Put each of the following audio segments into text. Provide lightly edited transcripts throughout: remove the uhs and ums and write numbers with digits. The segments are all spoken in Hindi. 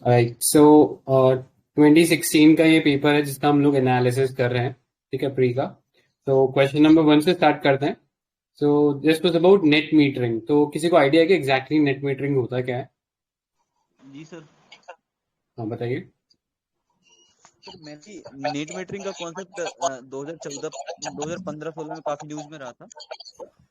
राइट। सो 2016 का ये पेपर है जिसका हम लोग एनालिसिस कर रहे हैं, ठीक है, प्री का। तो क्वेश्चन नंबर 1 से स्टार्ट करते हैं। So this was about net metering. तो किसी को आइडिया है कि एग्जैक्टली नेट मीटरिंग होता क्या है? जी सर। हाँ, बताइए। सर मैं भी नेट मीटरिंग का कॉन्सेप्ट 2014 2015-16 में काफी न्यूज में रहा था।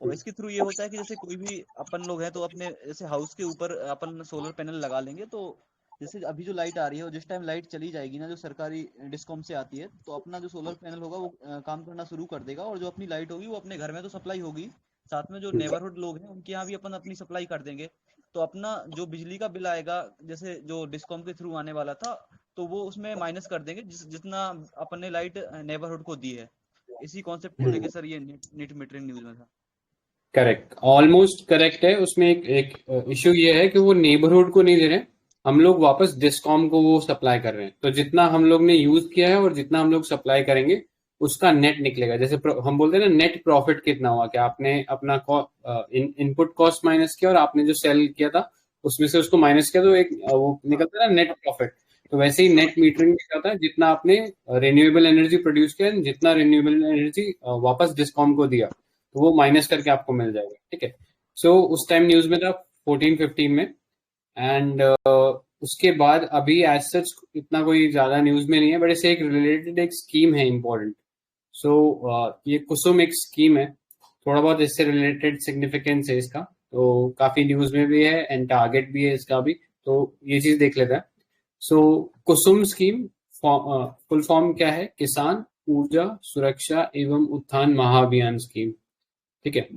और इसके थ्रू ये होता है कि जैसे कोई भी अपन लोग हैं तो अपने जैसे हाउस के ऊपर अपन सोलर पैनल लगा लेंगे, तो जैसे अभी जो लाइट आ रही है और जिस टाइम लाइट चली जाएगी ना, जो सरकारी डिस्कॉम से आती है, तो अपना जो सोलर पैनल होगा वो काम करना शुरू कर देगा, और जो अपनी लाइट होगी वो अपने घर में तो सप्लाई होगी, साथ में जो नेबरहुड लोग हैं उनके यहाँ भी अपन अपनी सप्लाई कर देंगे। तो अपना जो बिजली का बिल आएगा, जैसे जो डिस्कॉम के थ्रू आने वाला था, तो वो उसमें माइनस कर देंगे जितना अपन ने लाइट नेबरहुड को दी है। इसी कॉन्सेप्ट को लेके सर ये नेट मीटरिंग न्यूज में था। करेक्ट, ऑलमोस्ट करेक्ट है। उसमें एक एक इश्यू ये है कि वो नेबरहुड को नहीं दे रहे हैं, हम लोग वापस डिस्कॉम को वो सप्लाई कर रहे हैं। तो जितना हम लोग ने यूज किया है और जितना हम लोग सप्लाई करेंगे उसका नेट निकलेगा। जैसे हम बोलते हैं ना, नेट प्रॉफिट कितना हुआ, कि आपने अपना इनपुट कॉस्ट माइनस किया और आपने जो सेल किया था उसमें से उसको माइनस किया, तो एक वो निकलता है ना, नेट प्रॉफिट। तो वैसे ही नेट मीटरिंग निकलता है, जितना आपने रिन्यूएबल एनर्जी प्रोड्यूस किया, जितना रिन्यूएबल एनर्जी वापस डिस्कॉम को दिया, तो वो माइनस करके आपको मिल जाएगा, ठीक है। सो उस टाइम न्यूज में था 14-15 में। एंड उसके बाद अभी एज सच इतना कोई ज्यादा न्यूज में नहीं है, बट इससे एक रिलेटेड एक स्कीम है इम्पोर्टेंट। सो ये कुसुम एक स्कीम है, थोड़ा बहुत इससे रिलेटेड सिग्निफिकेंस है इसका, तो काफी न्यूज में भी है एंड टारगेट भी है इसका भी। तो ये चीज देख लेते हैं। सो कुसुम स्कीम फुल फॉर्म क्या है? किसान ऊर्जा सुरक्षा एवं उत्थान महाअभियान स्कीम, ठीक है।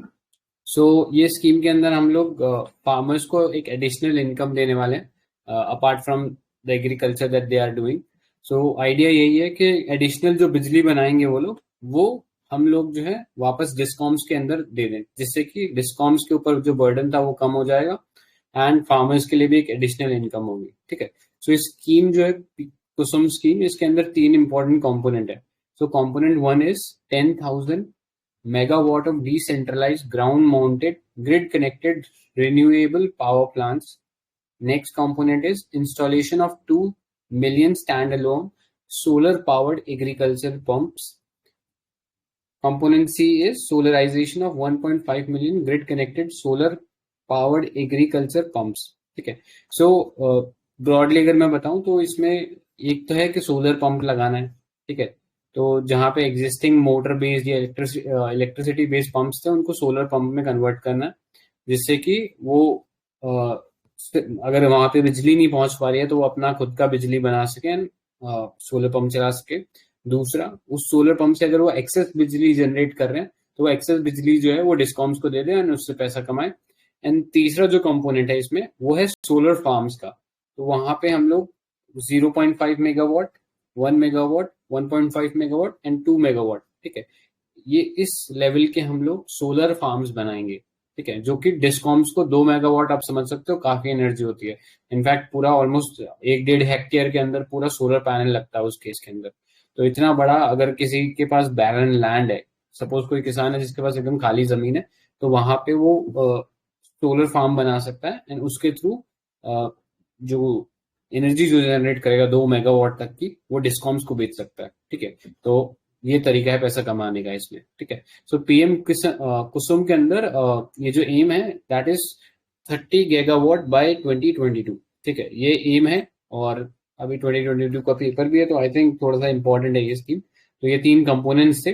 सो ये स्कीम के अंदर हम लोग फार्मर्स को एक एडिशनल इनकम देने वाले हैं apart from the agriculture that they are doing. So idea यही है कि एडिशनल जो बिजली बनाएंगे वो लोग, वो हम लोग जो है वापस डिस्कॉम्स के अंदर दे दें, जिससे कि डिस्कॉम्स के ऊपर जो बर्डन था वो कम हो जाएगा एंड फार्मर्स के लिए भी एक एडिशनल इनकम होगी, ठीक है। सो इस स्कीम जो है कुसुम स्कीम, इसके अंदर 3 इंपॉर्टेंट कंपोनेंट है। सो component 1 is 10,000 megawatt of decentralized ground-mounted grid-connected renewable power plants. Next component is installation of 2 million standalone solar-powered agriculture pumps. Component C is solarization of 1.5 million grid-connected solar-powered agriculture pumps. ठीक है। सो ब्रॉडली अगर मैं बताऊं तो इसमें एक तो है कि सोलर पंप लगाना है, ठीक है। तो जहां पे एग्जिस्टिंग मोटर बेस्ड या इलेक्ट्रिसिटी बेस्ड पंप्स थे उनको सोलर पंप में कन्वर्ट करना है, जिससे कि वो अगर वहां पे बिजली नहीं पहुंच पा रही है तो वो अपना खुद का बिजली बना सके, सोलर पंप चला सके। दूसरा, उस सोलर पंप से अगर वो एक्सेस बिजली जनरेट कर रहे हैं तो वो एक्सेस बिजली जो है वो डिस्कॉम्स को दे दें और उससे पैसा कमाए। एंड तीसरा जो कंपोनेंट है इसमें वो है सोलर फार्म्स का। तो वहां पे हम लोग 0.5 megawatt, 1 megawatt, 1.5 megawatt and 2 megawatt, ठीक है, ये इस लेवल के हम लोग सोलर फार्म्स बनाएंगे, ठीक है, जो कि डिस्कॉम्स को 2 मेगावाट, आप समझ सकते हो काफी एनर्जी होती है। इनफैक्ट पूरा ऑलमोस्ट 1-1.5 हेक्टेयर के अंदर पूरा सोलर पैनल लगता है उस केस के अंदर। तो इतना बड़ा, अगर किसी के पास बैरन लैंड है, सपोज कोई किसान है जिसके पास एकदम खाली जमीन है, तो वहां पे वो सोलर फार्म बना सकता है एंड उसके थ्रू जो एनर्जी जो जनरेट करेगा 2 मेगावाट तक की, वो डिस्कॉम्स को बेच सकता है, ठीक है। तो ये तरीका है पैसा कमाने का इसमें, ठीक है। सो पीएम कुसुम के अंदर ये जो एम है दैट इज 30 गीगावाट बाय 2022, ठीक है, ये एम है। और अभी 2022 का पेपर भी है, तो आई थिंक थोड़ा सा इंपॉर्टेंट है ये स्कीम। तो ये 3 कंपोनेंट्स थे।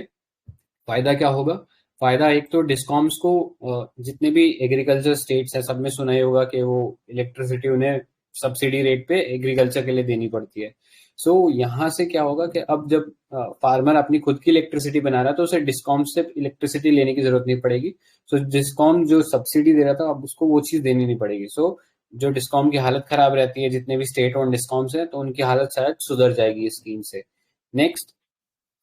फायदा क्या होगा? फायदा एक तो डिस्कॉम्स को जितने भी एग्रीकल्चर स्टेट्स है सब में सुना ही होगा कि वो इलेक्ट्रिसिटी उन्हें सब्सिडी रेट पे एग्रीकल्चर के लिए देनी पड़ती है। सो यहाँ से क्या होगा कि अब जब फार्मर अपनी खुद की इलेक्ट्रिसिटी बना रहा है तो उसे डिस्कॉम से इलेक्ट्रिसिटी लेने की जरूरत नहीं पड़ेगी। सो डिस्कॉम जो सब्सिडी दे रहा था अब उसको वो चीज देनी नहीं पड़ेगी। सो जो डिस्कॉम की हालत खराब रहती है, जितने भी स्टेट और डिस्कॉम्स है, तो उनकी हालत शायद सुधर जाएगी इस स्कीम से। नेक्स्ट,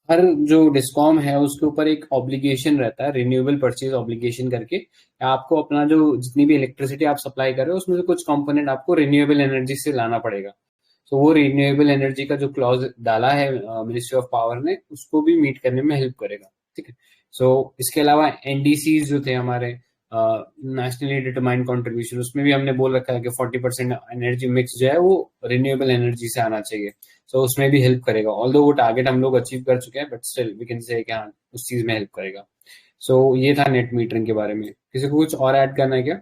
हर जो डिस्कॉम है उसके ऊपर एक ऑब्लिगेशन रहता है, रिन्यूएबल परचेज ऑब्लिगेशन करके। आपको अपना जो जितनी भी इलेक्ट्रिसिटी आप सप्लाई कर रहे हो उसमें से कुछ कंपोनेंट आपको रिन्यूएबल एनर्जी से लाना पड़ेगा। तो वो रिन्यूएबल एनर्जी का जो क्लॉज डाला है मिनिस्ट्री ऑफ पावर ने, उसको भी मीट करने में हेल्प करेगा, ठीक है। सो इसके अलावा एनडीसी जो थे हमारे, नेशनली डिटरमाइंड कंट्रीब्यूशन, उसमें भी हमने बोल रखा है कि 40% एनर्जी मिक्स जो है वो रिन्यूएबल एनर्जी से आना चाहिए। तो उसमें भी हेल्प करेगा, ऑल्दो वो टारगेट हम लोग अचीव कर चुके हैं, but still we can say कि हाँ उस चीज में हेल्प करेगा। सो ये था नेट मीटरिंग के बारे में। किसी को कुछ और ऐड करना है क्या?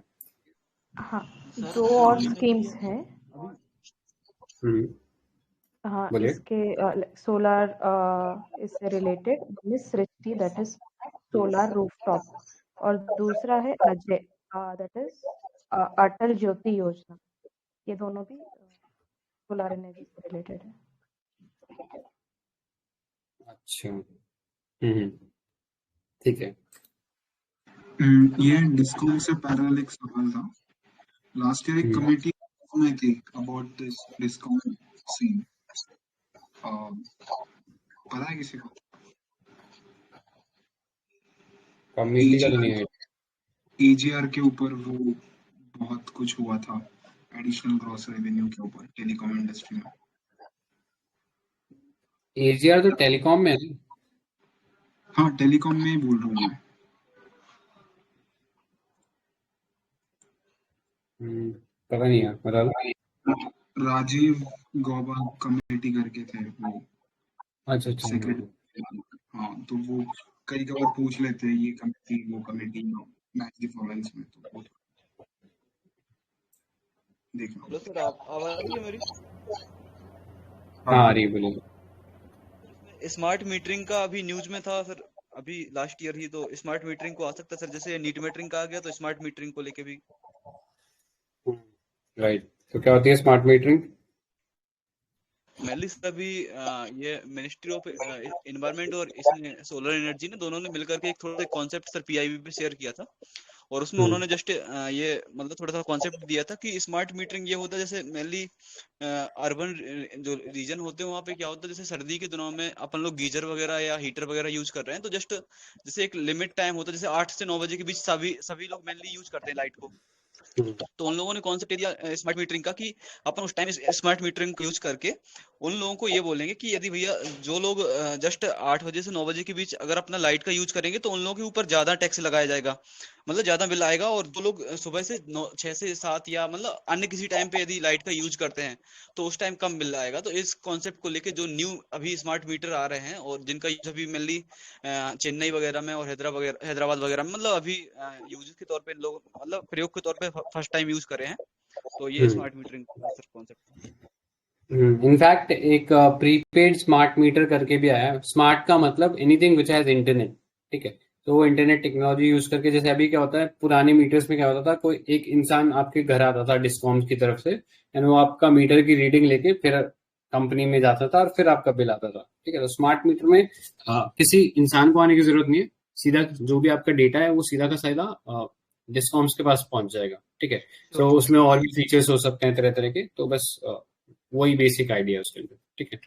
हाँ, सर 2 और स्कीम्स हैं। अभी हम्म, हाँ, बोलिए। इसके सोलर इससे related one is Srishti, that is solar rooftop, और दूसरा है अजय, दैट इज अटल ज्योति योजना। ये दोनों भी सोलर एनर्जी से रिलेटेड है। अच्छा, ठीक है। तो ये मैं डिस्कॉम से पैरेलल एक सवाल था। लास्ट ईयर एक हम्म, कमेटी में थी अबाउट दिस डिस्कॉम सीन, पता है किसी को? कम्युनिटी का तो नहीं है। एजीआर के ऊपर वो बहुत कुछ हुआ था, एडिशनल ग्रॉस रेवेन्यू के ऊपर टेलीकॉम इंडस्ट्री में। एजीआर तो टेलीकॉम में है ना? हाँ, टेलीकॉम में ही बोल रहा हूँ मैं। पता नहीं यार, बता दो। राजीव गौबा कमेटी करके थे वो अच्छा अच्छा, सेक्रेटरी। हाँ, तो वो कई बार पूछ लेते हैं ये कमेटी वो कमेटी मैच परफॉर्मेंस में, तो वो देखना। हेलो सर, आप आवाज आ रही है मेरी? हाँ आ रही है, बोलिए। स्मार्ट मीटरिंग का अभी न्यूज में था सर, अभी लास्ट ईयर ही तो स्मार्ट मीटरिंग को आ सकता है सर, जैसे नीट मीटरिंग का आ गया तो स्मार्ट मीटरिंग को लेके भी। राइट, तो क्या होती है स्मार्ट मीटरिंग? मेनली सर अभी ये मिनिस्ट्री ऑफ एनवायरनमेंट और इसने सोलर एनर्जी ने दोनों ने मिलकर के एक थोड़ा सा कॉन्सेप्ट सर पीआईबी पे शेयर किया था, और उसमें उन्होंने जस्ट ये मतलब थोड़ा सा कॉन्सेप्ट दिया था कि स्मार्ट मीटरिंग ये होता है जैसे मेनली अर्बन जो रीजन होते हैं वहाँ पे क्या होता है, जैसे सर्दी के दिनों में अपन लोग गीजर वगैरह या हीटर वगैरह यूज कर रहे हैं, तो जस्ट जैसे एक लिमिट टाइम होता है, जैसे 8 से 9 बजे के बीच सभी सभी लोग मेनली यूज करते हैं लाइट को। तो उन लोगों ने कॉन्सेप्ट दिया स्मार्ट मीटरिंग का कि अपन उस टाइम स्मार्ट मीटरिंग को यूज करके उन लोगों को ये बोलेंगे कि यदि भैया जो लोग जस्ट 8 बजे से 9 बजे के बीच अगर अपना लाइट का यूज करेंगे तो उन लोगों के ऊपर ज्यादा टैक्स लगाया जाएगा, मतलब ज्यादा बिल आएगा, और जो लोग सुबह से 6 से 7 या मतलब अन्य किसी टाइम पे यदि लाइट का यूज करते हैं तो उस टाइम कम बिल आएगा। तो इस कॉन्सेप्ट को लेके जो न्यू अभी स्मार्ट मीटर आ रहे हैं और जिनका यूज अभी मेनली चेन्नई वगैरह में और हैदराबाद वगैरह में मतलब अभी यूज के तौर पे लोग मतलब प्रयोग के तौर पे फर्स्ट टाइम यूज करे हैं, तो ये स्मार्ट मीटरिंग का सर कॉन्सेप्ट। इनफैक्ट एक प्रीपेड स्मार्ट मीटर करके भी आया है। स्मार्ट का मतलब एनीथिंग विच हैज इंटरनेट, ठीक है। तो वो इंटरनेट टेक्नोलॉजी यूज करके, जैसे अभी क्या होता है पुराने मीटर्स में क्या होता था, कोई एक इंसान आपके घर आता था डिस्कॉम की तरफ से, एंड वो आपका मीटर की रीडिंग लेके फिर कंपनी में जाता था और फिर आपका बिल आता था, ठीक है। तो स्मार्ट मीटर में किसी इंसान को आने की जरूरत नहीं है, सीधा जो भी आपका डेटा है वो सीधा का सीधा डिस्कॉम्स के पास पहुंच जाएगा, ठीक है। तो उसमें और भी फीचर्स हो सकते हैं तरह तरह के, तो बस वही बेसिक आइडिया है उसके अंदर, ठीक है।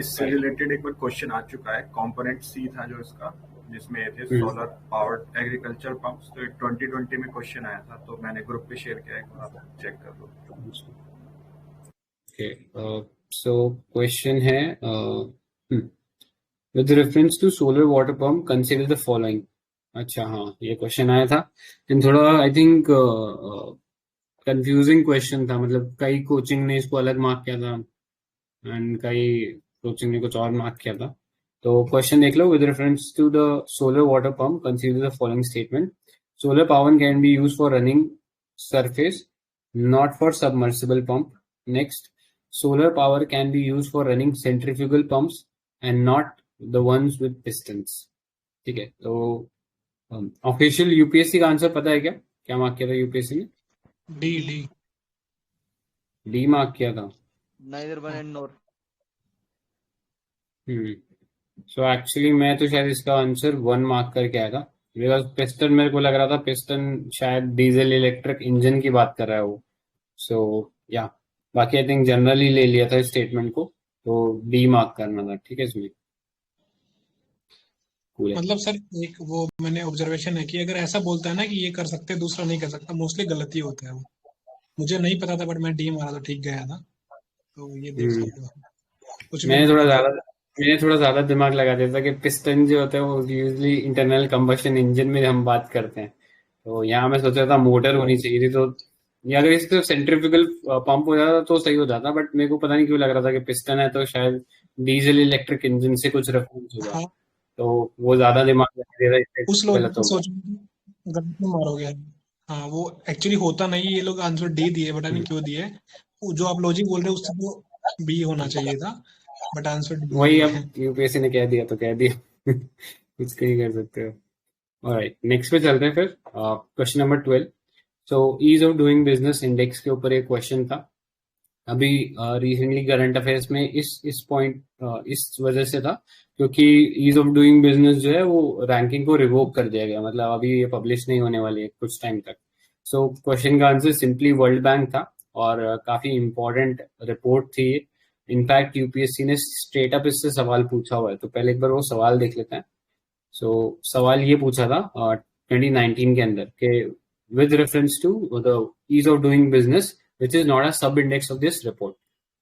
इससे रिलेटेड एक बार क्वेश्चन आ चुका है, कंपोनेंट सी था जो इसका, जिसमें ये थे सोलर पावर्ड एग्रीकल्चर पंप्स, तो 2020 में क्वेश्चन आया था, तो मैंने ग्रुप पे शेयर किया है, एक बार आप चेक कर लो। ओके, सो क्वेश्चन है with reference to solar water pump consider the following. अच्छा हाँ, ये क्वेश्चन आया था, लेकिन थोड़ा आई थिंक कंफ्यूजिंग क्वेश्चन था, मतलब कई कोचिंग ने इसको अलग मार्क किया था एंड कई कोचिंग ने कुछ और मार्क किया था। तो क्वेश्चन देख लो, with reference to the solar water pump consider the following statement. Solar power can be use for running surface, not for submersible pump. Next, solar power can be used for running centrifugal pumps and not the ones with pistons. ठीक है, तो ऑफिशियल यूपीएससी का आंसर पता है क्या? क्या मार्क किया था यूपीएससी ने? डी डी मार्क किया था। Neither one and nor. So actually मैं तो शायद इसका आंसर 1 मार्क करके आया था, बिकॉज पिस्टन मेरे को लग रहा था पिस्टन शायद डीजल इलेक्ट्रिक इंजन की बात कर रहा है वो। सो या बाकी आई थिंक जनरली ले लिया था इस स्टेटमेंट को, तो डी मार्क करना था, ठीक है इसमें। मतलब सर एक वो मैंने ऑब्जर्वेशन है कि अगर ऐसा बोलता है ना कि ये कर सकते हैं दूसरा नहीं कर सकता, मोस्टली गलती होता है वो। मुझे नहीं पता था बट मैं डी मारा तो ठीक गया था, तो ये देख सकते हो कुछ भी मैंने थोड़ा ज्यादा दिमाग लगा दिया था कि पिस्टन जो होता है वो यूजली इंटरनल कंबशन इंजन में हम बात करते हैं, तो यहाँ मैं सोच रहा था मोटर होनी चाहिए थी, तो ये अगर इससे सेंट्रीफ्यूगल पंप हो जाता तो सही हो जाता, बट मेरे को पता नहीं क्यों लग रहा था कि पिस्टन है तो शायद डीजल इलेक्ट्रिक इंजन से कुछ रेफरेंस होगा, हाँ, तो वो ज्यादा दिमाग लगा दे रहा है, उस इससे लॉजिक गलत से होगा। सोचोगे तो गलत में मारोगे। हाँ, वो एक्चुअली होता नहीं, ये लोग आंसर डी दिए, पता नहीं क्यों दिए। वो जो आप लॉजिक बोल रहे हो उससे तो बी होना चाहिए था, बट आंसर डी वही, दिए अब है। यूपीएससी ने कह दिया तो कह दिया। कुछ नहीं कर सकते हो। ऑलराइट, नेक्स्ट पे चलते हैं फिर। Question number 12। So ease of doing business index के ऊपर एक क्वेश्चन था। अभी रिसेंटली करंट अफेयर्स में इस पॉइंट इस वजह से था क्योंकि ईज ऑफ डूइंग बिजनेस जो है वो रैंकिंग को रिवोक कर दिया गया, मतलब अभी ये पब्लिश नहीं होने वाली है कुछ टाइम तक। सो क्वेश्चन का आंसर सिंपली वर्ल्ड बैंक था, और काफी इंपॉर्टेंट रिपोर्ट थी ये। इनफैक्ट यूपीएससी ने स्ट्रेट अप इससे सवाल पूछा हुआ है, तो पहले एक बार वो सवाल देख लेते हैं। सो सवाल ये पूछा था 2019 के अंदर कि with reference to the ease of doing business which is not a sub index of this report.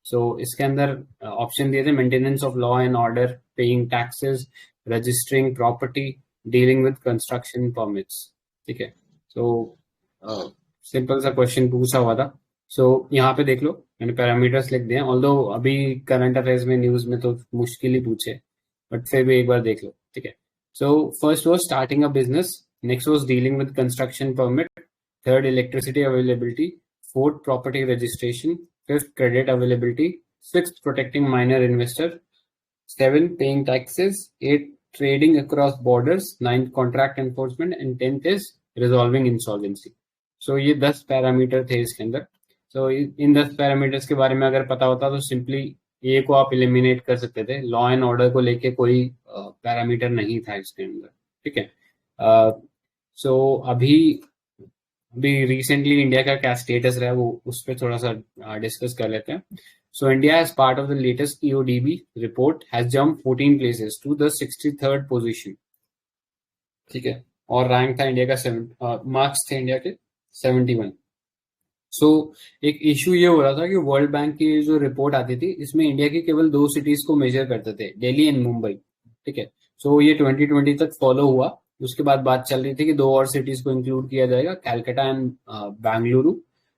So इसके अंदर ऑप्शन दिए थे maintenance of law and order, paying taxes, registering property, dealing with construction permits. ठीक है, सो सिंपल सा क्वेश्चन पूछा हुआ था। सो यहाँ पे देख लो, मैंने पैरामीटर्स लिख दिए, ऑल्दो अभी करंट अफेयर्स में न्यूज में तो मुश्किल ही पूछे, बट फिर भी एक बार देख लो। ठीक है, so first was starting a business, next was dealing with construction permit, third electricity availability, fourth property registration, fifth credit availability, sixth protecting minor investor, seventh paying taxes, eighth trading across borders, ninth contract enforcement, and 10th is resolving insolvency. So ये 10 पैरामीटर थे इसके अंदर। so इन 10 पैरामीटर्स के बारे में अगर पता होता तो सिंपली ए को आप एलिमिनेट कर सकते थे, लॉ एंड ऑर्डर को लेके कोई पैरामीटर नहीं था इसके अंदर। ठीक है, सो अभी अभी रिसेंटली इंडिया का क्या स्टेटस रहा है वो उस पर थोड़ा सा डिस्कस कर लेते हैं। So India as part of the latest EODB report has jump 14 places to the 63rd position. ठीक है, और रैंक था इंडिया का मार्क्स थे इंडिया के 71। सो एक इशू ये हो रहा था कि वर्ल्ड बैंक की जो रिपोर्ट आती थी इसमें इंडिया की केवल 2 सिटीज को मेजर करते थे, दिल्ली एंड मुंबई। ठीक है, सो ये 2020 तक फॉलो हुआ। उसके बाद बात चल रही थी कि 2 और सिटीज को इंक्लूड किया जाएगा, कैलकाटा एंड बेंगलुरु।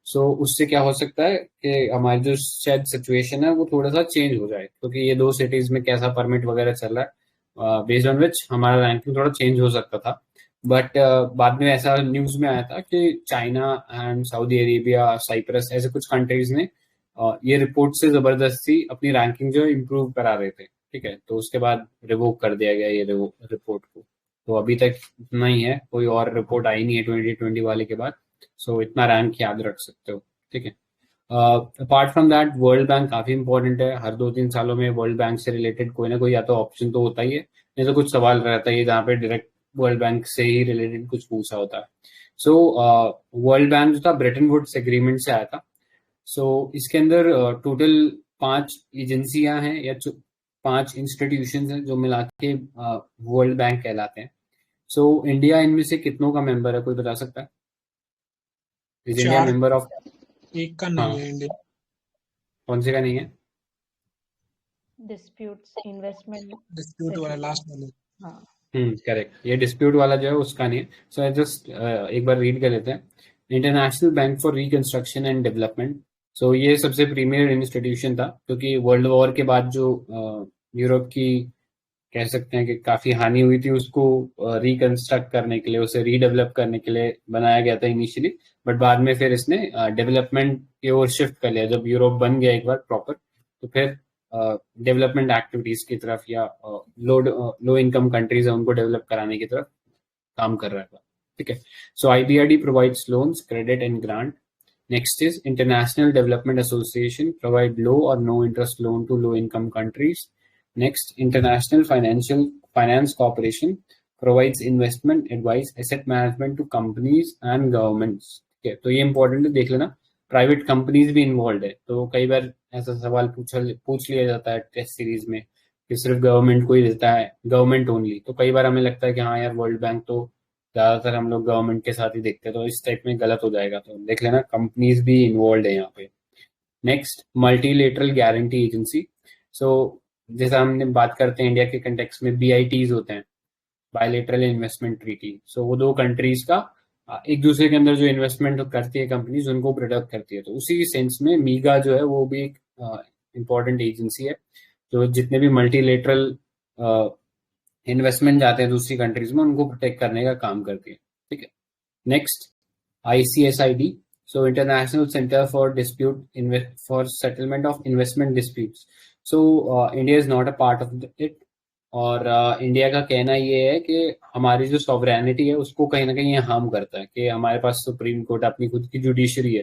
सो उससे क्या हो सकता है कि हमारी जो शायद सिचुएशन है वो थोड़ा सा चेंज हो जाए, क्योंकि ये 2 सिटीज में कैसा परमिट वगैरह चल रहा है, बेस्ड ऑन विच हमारा रैंकिंग थोड़ा चेंज हो सकता था। बट बाद में ऐसा न्यूज में आया था कि China and Saudi Arabia, Cyprus, ऐसे कुछ कंट्रीज ने ये रिपोर्ट से जबरदस्ती अपनी रैंकिंग जो इम्प्रूव करा रहे थे। ठीक है, तो उसके बाद रिवोक कर दिया गया ये रिपोर्ट को। तो अभी तक इतना ही है, कोई और रिपोर्ट आई नहीं है 2020 वाले के बाद। सो इतना रैंक याद रख सकते हो। ठीक है, apart from that world bank काफी इंपॉर्टेंट है। हर 2-3 सालों में वर्ल्ड बैंक से रिलेटेड कोई ना कोई या तो ऑप्शन तो होता ही है, नहीं तो कुछ सवाल रहता है जहाँ पे डायरेक्ट वर्ल्ड बैंक से ही रिलेटेड कुछ पूछा होता है। सो वर्ल्ड बैंक जो था ब्रेटन वुड्स एग्रीमेंट से आया था। सो इसके अंदर टोटल 5 एजेंसियां हैं या 5 इंस्टीट्यूशन हैं जो मिला के वर्ल्ड बैंक कहलाते हैं। सो इंडिया इनमें से कितनों का मेंबर है, कोई बता सकता है? Is India 4, member of? एक का हाँ, नहीं है इंडिया। कौन से का नहीं है? डिस्प्यूट्स इन्वेस्टमेंट डिस्प्यूट वाला लास्ट वाले। हाँ, करेक्ट, ये डिस्प्यूट वाला जो है उसका नहीं है। सो जस्ट एक बार रीड कर लेते हैं। International Bank for Reconstruction and Development. So ये सबसे प्रीमियर इंस्टीट्यूशन था, क्योंकि वर्ल्ड वॉर के बाद जो यूरोप की कह सकते हैं कि काफी हानि हुई थी, उसको रिकंस्ट्रक्ट करने के लिए, उसे रीडेवलप करने के लिए बनाया गया था इनिशियली। बट बाद में फिर इसने डेवलपमेंट की ओर शिफ्ट कर लिया। जब यूरोप बन गया एक बार प्रॉपर, तो फिर डेवलपमेंट एक्टिविटीज की तरफ या लो इनकम कंट्रीज है उनको डेवलप कराने की तरफ काम कर रहा था। ठीक है, so IBRD provides loans, credit and grant. Next is international development association provide low और no interest loan to low income countries. Next, International Finance Corporation provides investment advice, asset management to companies and governments. ठीक है, तो ये इंपॉर्टेंट है, देख लेना। प्राइवेट कंपनीज भी इन्वॉल्व है, तो कई बार ऐसा सवाल पूछ लिया जाता है टेस्ट सीरीज में कि सिर्फ गवर्नमेंट को ही देता है, गवर्नमेंट ओनली। तो कई बार हमें लगता है कि हाँ यार वर्ल्ड बैंक तो ज्यादातर हम लोग गवर्नमेंट के साथ ही देखते हैं, तो इस टाइप में गलत हो जाएगा। तो देख लेना, कंपनीज भी इन्वॉल्व है यहाँ पे। Next, multilateral guarantee agency. So जैसा हमने बात करते हैं इंडिया के कंटेक्स्ट में BITs होते हैं, बायलेटरल इन्वेस्टमेंट ट्रीटी। सो वो 2 कंट्रीज का एक दूसरे के अंदर जो इन्वेस्टमेंट करती है कंपनीज उनको प्रोडक्ट करती है। तो उसी सेंस में मीगा जो है वो भी एक इम्पोर्टेंट एजेंसी है जो जितने भी मल्टीलेटरल इन्वेस्टमेंट जाते हैं दूसरी कंट्रीज में उनको प्रोटेक्ट करने का काम करती है। ठीक है, next ICSID, so International Center for for Settlement of Investment Disputes. So India is not a part of it, और इंडिया का कहना ये है कि हमारी जो सॉवरेनिटी है उसको कहीं ना कहीं ये हार्म करता है कि हमारे पास सुप्रीम कोर्ट अपनी खुद की जुडिशरी है,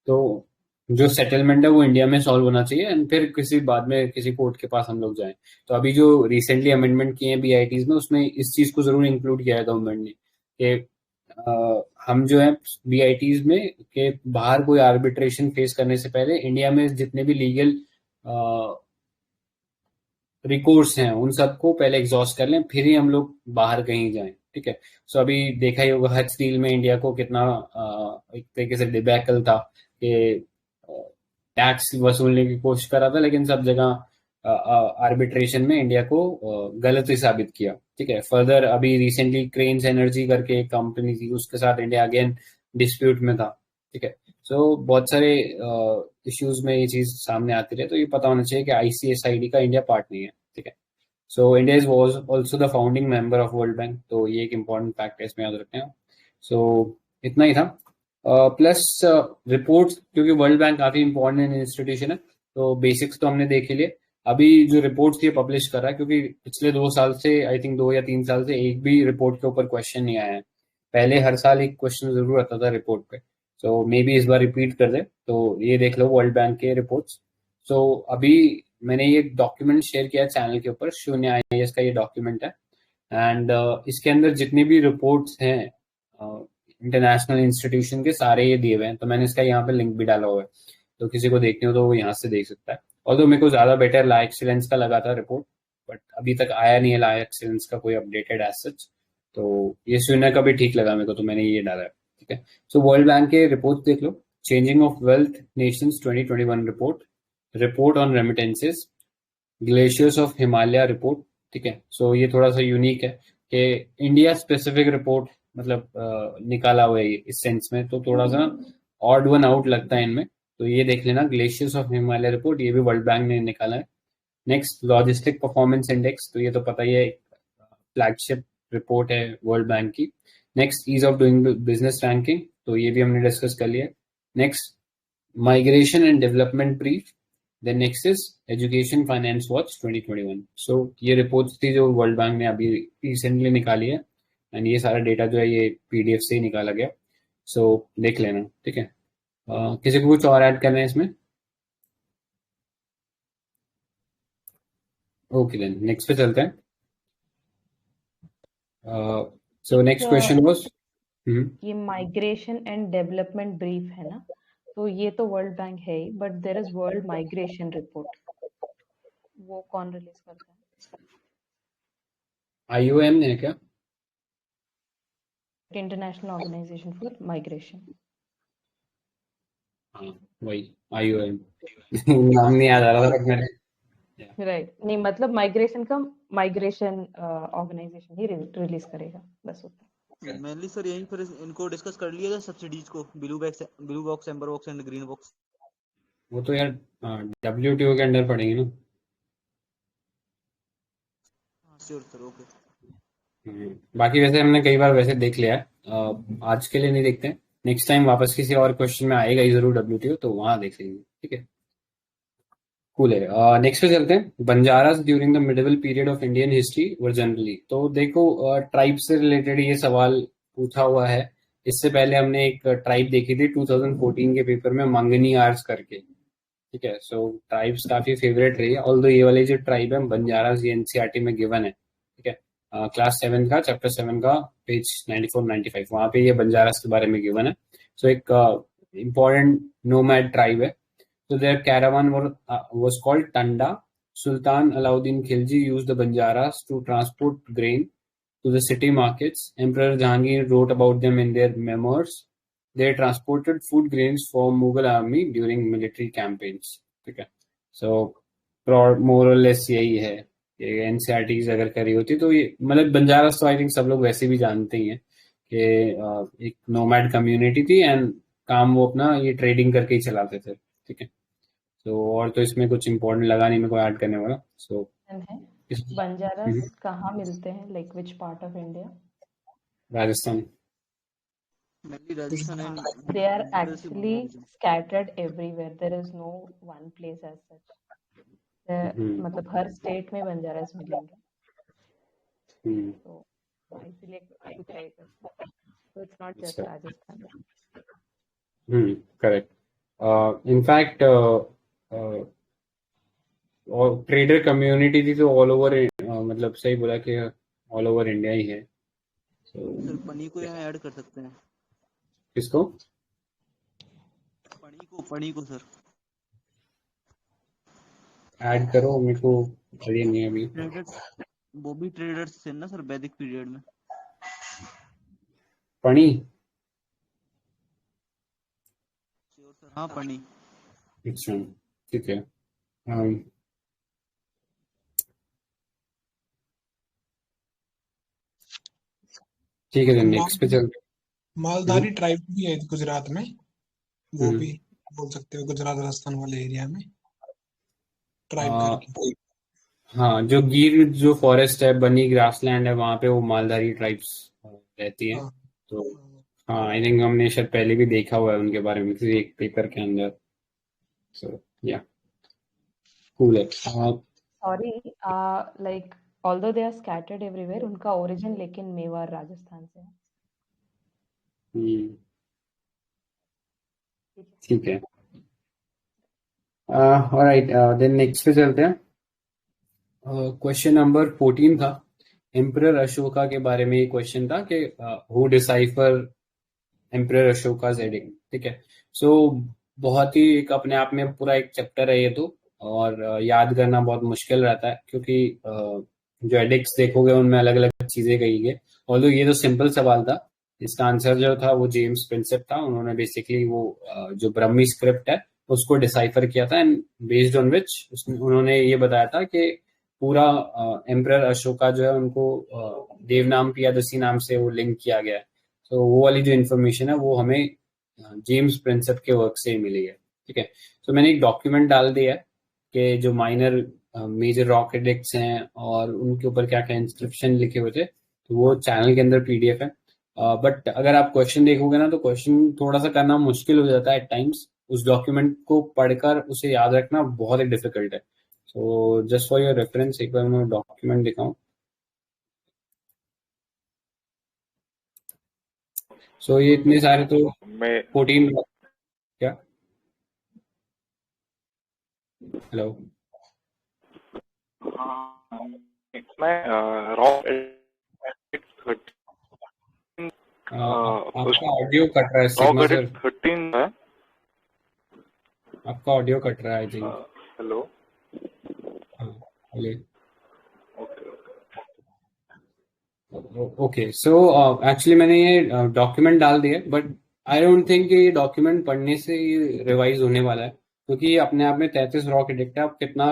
तो जो सेटलमेंट है वो इंडिया में सॉल्व होना चाहिए एंड फिर किसी बाद में किसी कोर्ट के पास हम लोग जाएं। तो अभी जो रिसेंटली अमेंडमेंट किए हैं BITs में उसमें इस चीज को जरूर इंक्लूड किया है गवर्नमेंट ने कि हम जो है BITs में के बाहर कोई आर्बिट्रेशन फेस करने से पहले इंडिया में जितने भी लीगल रिकोर्स हैं उन सबको पहले एग्जॉस्ट कर लें फिर ही हम लोग बाहर कहीं जाएं। ठीक है, सो अभी देखा ही होगा हज डील में इंडिया को कितना एक तरीके से डिबैकल था कि टैक्स वसूलने की कोशिश कर रहा था लेकिन सब जगह आर्बिट्रेशन में इंडिया को गलत ही साबित किया। ठीक है, फर्दर अभी रिसेंटली क्रेन्स एनर्जी करके एक कंपनी थी उसके साथ इंडिया अगेन डिस्प्यूट में था। ठीक है, सो बहुत सारे इश्यूज में ये चीज सामने आती रहे, तो ये पता होना चाहिए कि ICSID का इंडिया पार्ट नहीं है। ठीक है, so India is was also the founding member of world bank, तो ये एक इम्पोर्टेंट फैक्ट है, इसमें याद रखते हैं। सो इतना ही था, प्लस रिपोर्ट्स, क्योंकि वर्ल्ड बैंक काफी इंपॉर्टेंट इंस्टीट्यूशन है तो बेसिक्स तो हमने देख ही लिए। अभी जो रिपोर्ट्स ये पब्लिश कर रहा है, क्योंकि पिछले 2 साल से आई थिंक 2 या 3 साल से एक भी रिपोर्ट के ऊपर क्वेश्चन नहीं आया है। पहले हर साल एक क्वेश्चन जरूर आता था रिपोर्ट पे, सो मे बी इस बार रिपीट कर दे। तो ये देख लो वर्ल्ड बैंक के रिपोर्ट्स। सो अभी मैंने ये डॉक्यूमेंट शेयर किया चैनल के ऊपर, शून्य IAS का ये डॉक्यूमेंट है एंड इसके अंदर जितनी भी रिपोर्ट्स हैं इंटरनेशनल इंस्टीट्यूशन के सारे ये दिए हुए हैं। तो मैंने इसका यहाँ पे लिंक भी डाला हुआ है, तो किसी को देखनी हो तो वो यहाँ से देख सकता है। और मेरे को ज्यादा बेटर ला एक्सीलेंस का लगा था रिपोर्ट, बट अभी तक आया नहीं है ला एक्सीलेंस का कोई अपडेटेड एज सच, तो ये शून्य का भी ठीक लगा मेरे को, तो मैंने ये डाला है। ठीक है, सो वर्ल्ड बैंक के रिपोर्ट देख लो, changing of wealth nations 2021 report, report on remittances, glaciers of Himalaya report. ठीक है, सो ये थोड़ा सा यूनिक है कि इंडिया स्पेसिफिक रिपोर्ट मतलब निकाला हुआ है इस सेंस में, तो थोड़ा सा ऑड वन आउट लगता है इनमें, तो ये देख लेना ग्लेशियर्स ऑफ हिमालय रिपोर्ट, ये भी वर्ल्ड बैंक ने निकाला है। नेक्स्ट लॉजिस्टिक परफॉर्मेंस इंडेक्स, तो ये तो पता ही है, फ्लैगशिप रिपोर्ट है वर्ल्ड बैंक की। Next ease of doing business ranking, तो ये भी हमने डिस्कस कर लिया। Next migration and development brief, then next is education finance watch 2021। So ये रिपोर्ट्स थी जो वर्ल्ड बैंक ने अभी रिसेंटली निकाली है एंड ये सारा डेटा जो है ये PDF से ही निकाला गया, सो देख लेना। ठीक है, किसी को कुछ और ऐड करना है इसमें? ओके देन नेक्स्ट पे चलते हैं। सो नेक्स्ट क्वेश्चन वाज ये माइग्रेशन एंड डेवलपमेंट ब्रीफ है ना, तो ये तो वर्ल्ड बैंक है ही, but there is world migration report, वो कौन रिलीज करता है? IOM ने क्या? International organization for migration. हाँ वही IOM नाम नहीं याद आ रहा था मैंने। राइट, नहीं मतलब माइग्रेशन का माइग्रेशन ऑर्गेनाइजेशन ही रिलीज करेगा, बस उतना। मेनली सर यहीं पर इनको डिस्कस कर लिया था, सब्सिडीज को, blue box, amber box and green box. वो तो यार WTO के अंडर पड़ेंगे ना। Sure sir, okay. बाकी वैसे हमने कई बार वैसे देख लिया है, आज के लिए नहीं देखते हैं, नेक्स्ट टाइम वापस किसी और क्वेश्चन में आएगा ही जरूर WTO, तो वहां देख लेंगे। ठीक है, कूल है। नेक्स्ट पे चलते हैं। Banjaras during the medieval period of Indian history were generally, तो देखो ट्राइब से रिलेटेड ये सवाल पूछा हुआ है। इससे पहले हमने एक ट्राइब देखी थी 2014 के पेपर में, मंगनी आर्स करके। ठीक है, सो ट्राइब्स काफी फेवरेट रही है, ऑल्दो ये वाली जो ट्राइब है बंजारास ये NCERT में गिवन है। ठीक है, क्लास 7 का चैप्टर 7 का पेज 94-95 वहां पे ये बंजारास के बारे में गिवन है। सो एक इम्पोर्टेंट नोमैड ट्राइब है। So their caravan was called Tanda. Sultan Alauddin Khilji used the Banjaras to transport grain to the city markets. Emperor Jahangir wrote about them in their memoirs. They transported food grains for Mughal army during military campaigns. ठीक है, so more or less यही है। ये NCERT अगर करी होती तो ये मतलब बंजारास तो आई थिंक सब लोग वैसे भी जानते ही हैं कि एक नोमैड कम्युनिटी थी एंड काम वो अपना ये ट्रेडिंग करके ही चलाते थे, ठीक है। तो और तो इसमें कुछ इम्पोर्टेंट लगा नहीं मेरे को ऐड करने वाला। सो है इस बंजारास कहाँ मिलते हैं, like which part of India? Rajasthan. Mainly Rajasthan and They are इधर से actually scattered everywhere. There is no one place as such. मतलब हर स्टेट में बंजारास मिलेंगे, तो इसीलिए पूछा है। So it's not just अच्छा। राजस्थान. करेक्ट। इनफैक्ट और ट्रेडर कम्युनिटी थी तो ऑल ओवर, मतलब सही बोला कि ऑल ओवर इंडिया ही है। सर पनी को यहाँ ऐड कर सकते हैं। किसको? पनी को सर ऐड करो, मेरे को आइडिया नहीं है अभी। ट्रेडर्स, वो भी ट्रेडर्स थे ना सर वैदिक पीरियड में। पणी? सर हाँ पनी। अच्छा, ठीक है। ठीक है, नेक्स्ट पे चलते। मालधारी ट्राइब भी है गुजरात में, वो भी बोल सकते हो, गुजरात राजस्थान वाले एरिया में ट्राइब करके। हाँ, जो गिर जो फॉरेस्ट है, बनी ग्रासलैंड है, वहां पे वो मालधारी ट्राइब्स रहती है। तो हाँ, आई थिंक हमने शायद पहले भी देखा हुआ है उनके बारे में किसी एक पेपर के अंदर। सो या कूल है। Sorry, like although they are scattered everywhere, उनका origin लेकिन मेवाड़ राजस्थान से है। ठीक है। ऑलराइट, देन नेक्स्ट पे चलते हैं। क्वेश्चन नंबर 14 था, एम्परर अशोका के बारे में ये क्वेश्चन था कि हु डिसाइफर एम्परर अशोका's एडिक्ट, ठीक है। सो बहुत ही एक अपने आप में पूरा एक चैप्टर है ये तो, और याद करना बहुत मुश्किल रहता है क्योंकि जो एडिक्ट्स देखोगे उनमें अलग अलग चीजें कही गई। ऑल्दो ये तो सिंपल सवाल था, इसका आंसर जो था वो जेम्स प्रिंसेप था। उन्होंने बेसिकली वो जो ब्रह्मी स्क्रिप्ट है उसको डिसाइफर किया था एंड बेस्ड ऑन विच उन्होंने ये बताया था कि पूरा एम्परर अशोका जो है उनको देवनाम पियादसी नाम से वो लिंक किया गया है। तो वो वाली जो इन्फॉर्मेशन है वो हमें जेम्स प्रिंसेप के वर्क से ही मिली है, ठीक है। तो मैंने एक डॉक्यूमेंट डाल दिया है कि जो माइनर मेजर रॉक एडिक्ट्स हैं और उनके ऊपर क्या क्या इंस्क्रिप्शन लिखे हुए थे, तो वो चैनल के अंदर पीडीएफ है। बट अगर आप क्वेश्चन देखोगे ना तो क्वेश्चन थोड़ा सा करना मुश्किल हो जाता है एट टाइम्स। उस डॉक्यूमेंट को पढ़कर उसे याद रखना बहुत ही डिफिकल्ट है। So just for your reference एक बार मैं डॉक्यूमेंट दिखाऊं। सो ये इतने सारे तो 14 क्या? हेलो, मैं रॉक आपका ऑडियो कट रहा है सिग्मा सर, 13 है। आपका ऑडियो कट रहा है I think. Hello, okay. So actually मैंने ये डॉक्यूमेंट डाल दिया, बट आई डोंट थिंक ये डॉक्यूमेंट पढ़ने से रिवाइज होने वाला है क्योंकि ये अपने आप में 33 रॉक एडिक्ट है। आप कितना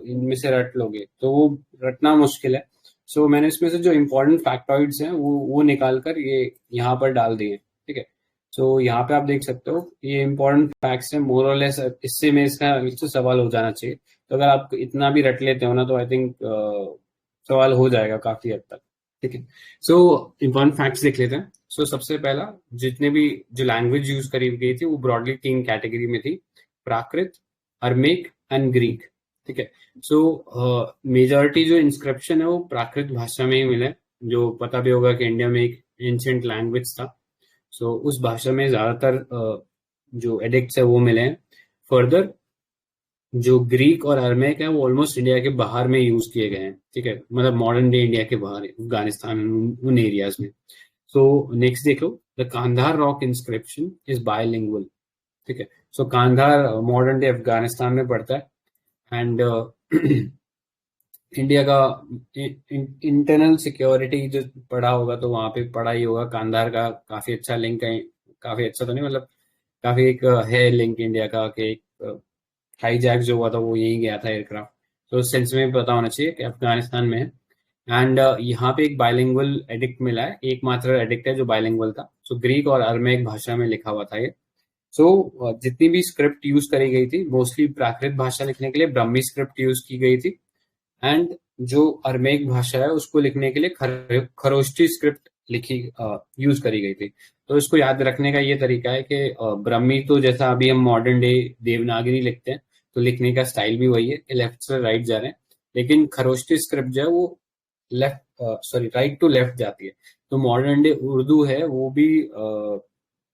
इनमें से रट लोगे, तो वो रटना मुश्किल है। सो मैंने इसमें से जो इम्पोर्टेंट फैक्टॉइड्स हैं वो निकाल कर ये यहाँ पर डाल दिए, ठीक है। सो यहाँ पे आप देख सकते हो ये इम्पोर्टेंट फैक्ट्स हैं मोर और लेस। इससे में इससे सवाल हो जाना चाहिए। तो अगर आप इतना भी रट लेते हो ना तो आई थिंक सवाल हो जाएगा काफी हद तक, ठीक है। सो इम्पोर्टेंट फैक्ट्स देख लेते हैं। सो सबसे पहला, जितने भी जो लैंग्वेज यूज करी गई थी वो ब्रॉडली 3 कैटेगरी में थी, प्राकृत, अरमेक एंड ग्रीक, ठीक है। सो मेजॉरिटी जो इंस्क्रिप्शन है वो प्राकृत भाषा में ही मिले, जो पता भी होगा कि इंडिया में एक एंशिएंट लैंग्वेज था। सो उस भाषा में ज्यादातर जो एडिक्ट्स है वो मिले हैं। फर्दर जो ग्रीक और अरमेक है वो ऑलमोस्ट इंडिया के बाहर में यूज किए गए हैं, ठीक है, मतलब मॉडर्न डे इंडिया के बाहर, अफगानिस्तान, उन एरियाज में। सो नेक्स्ट देख लो, the Kandahar rock inscription is bilingual, ठीक है। So Kandahar modern day Afghanistan में पड़ता है एंड इंडिया का इंटरनल सिक्योरिटी जो पढ़ा होगा तो वहां पे पढ़ा ही होगा। कांधार का काफी अच्छा लिंक है, काफी अच्छा तो नहीं मतलब काफी एक है लिंक इंडिया का कि एक हाईजैक जो हुआ था वो यहीं गया था एयरक्राफ्ट। तो उस सेंस में पता होना चाहिए कि अफगानिस्तान में है। एंड यहाँ पे एक बाइलिंगुअल एडिक्ट मिला है, एकमात्र एडिक्ट है जो बाइलिंगुअल था। सो ग्रीक और अरमेक भाषा में लिखा हुआ था ये। सो जितनी भी स्क्रिप्ट यूज करी गई थी मोस्टली प्राकृत भाषा लिखने के लिए ब्राह्मी स्क्रिप्ट यूज की गई थी, एंड जो अरमेक भाषा है उसको लिखने के लिए खरोष्टी स्क्रिप्ट लिखी यूज करी गई थी। तो इसको याद रखने का ये तरीका है कि ब्राह्मी तो जैसा अभी हम मॉडर्न डे देवनागरी लिखते हैं तो लिखने का स्टाइल भी वही है कि लेफ्ट से राइट जा रहे हैं, लेकिन खरोष्टी स्क्रिप्ट जो है वो राइट टू लेफ्ट जाती है। तो मॉडर्न डे उर्दू है वो भी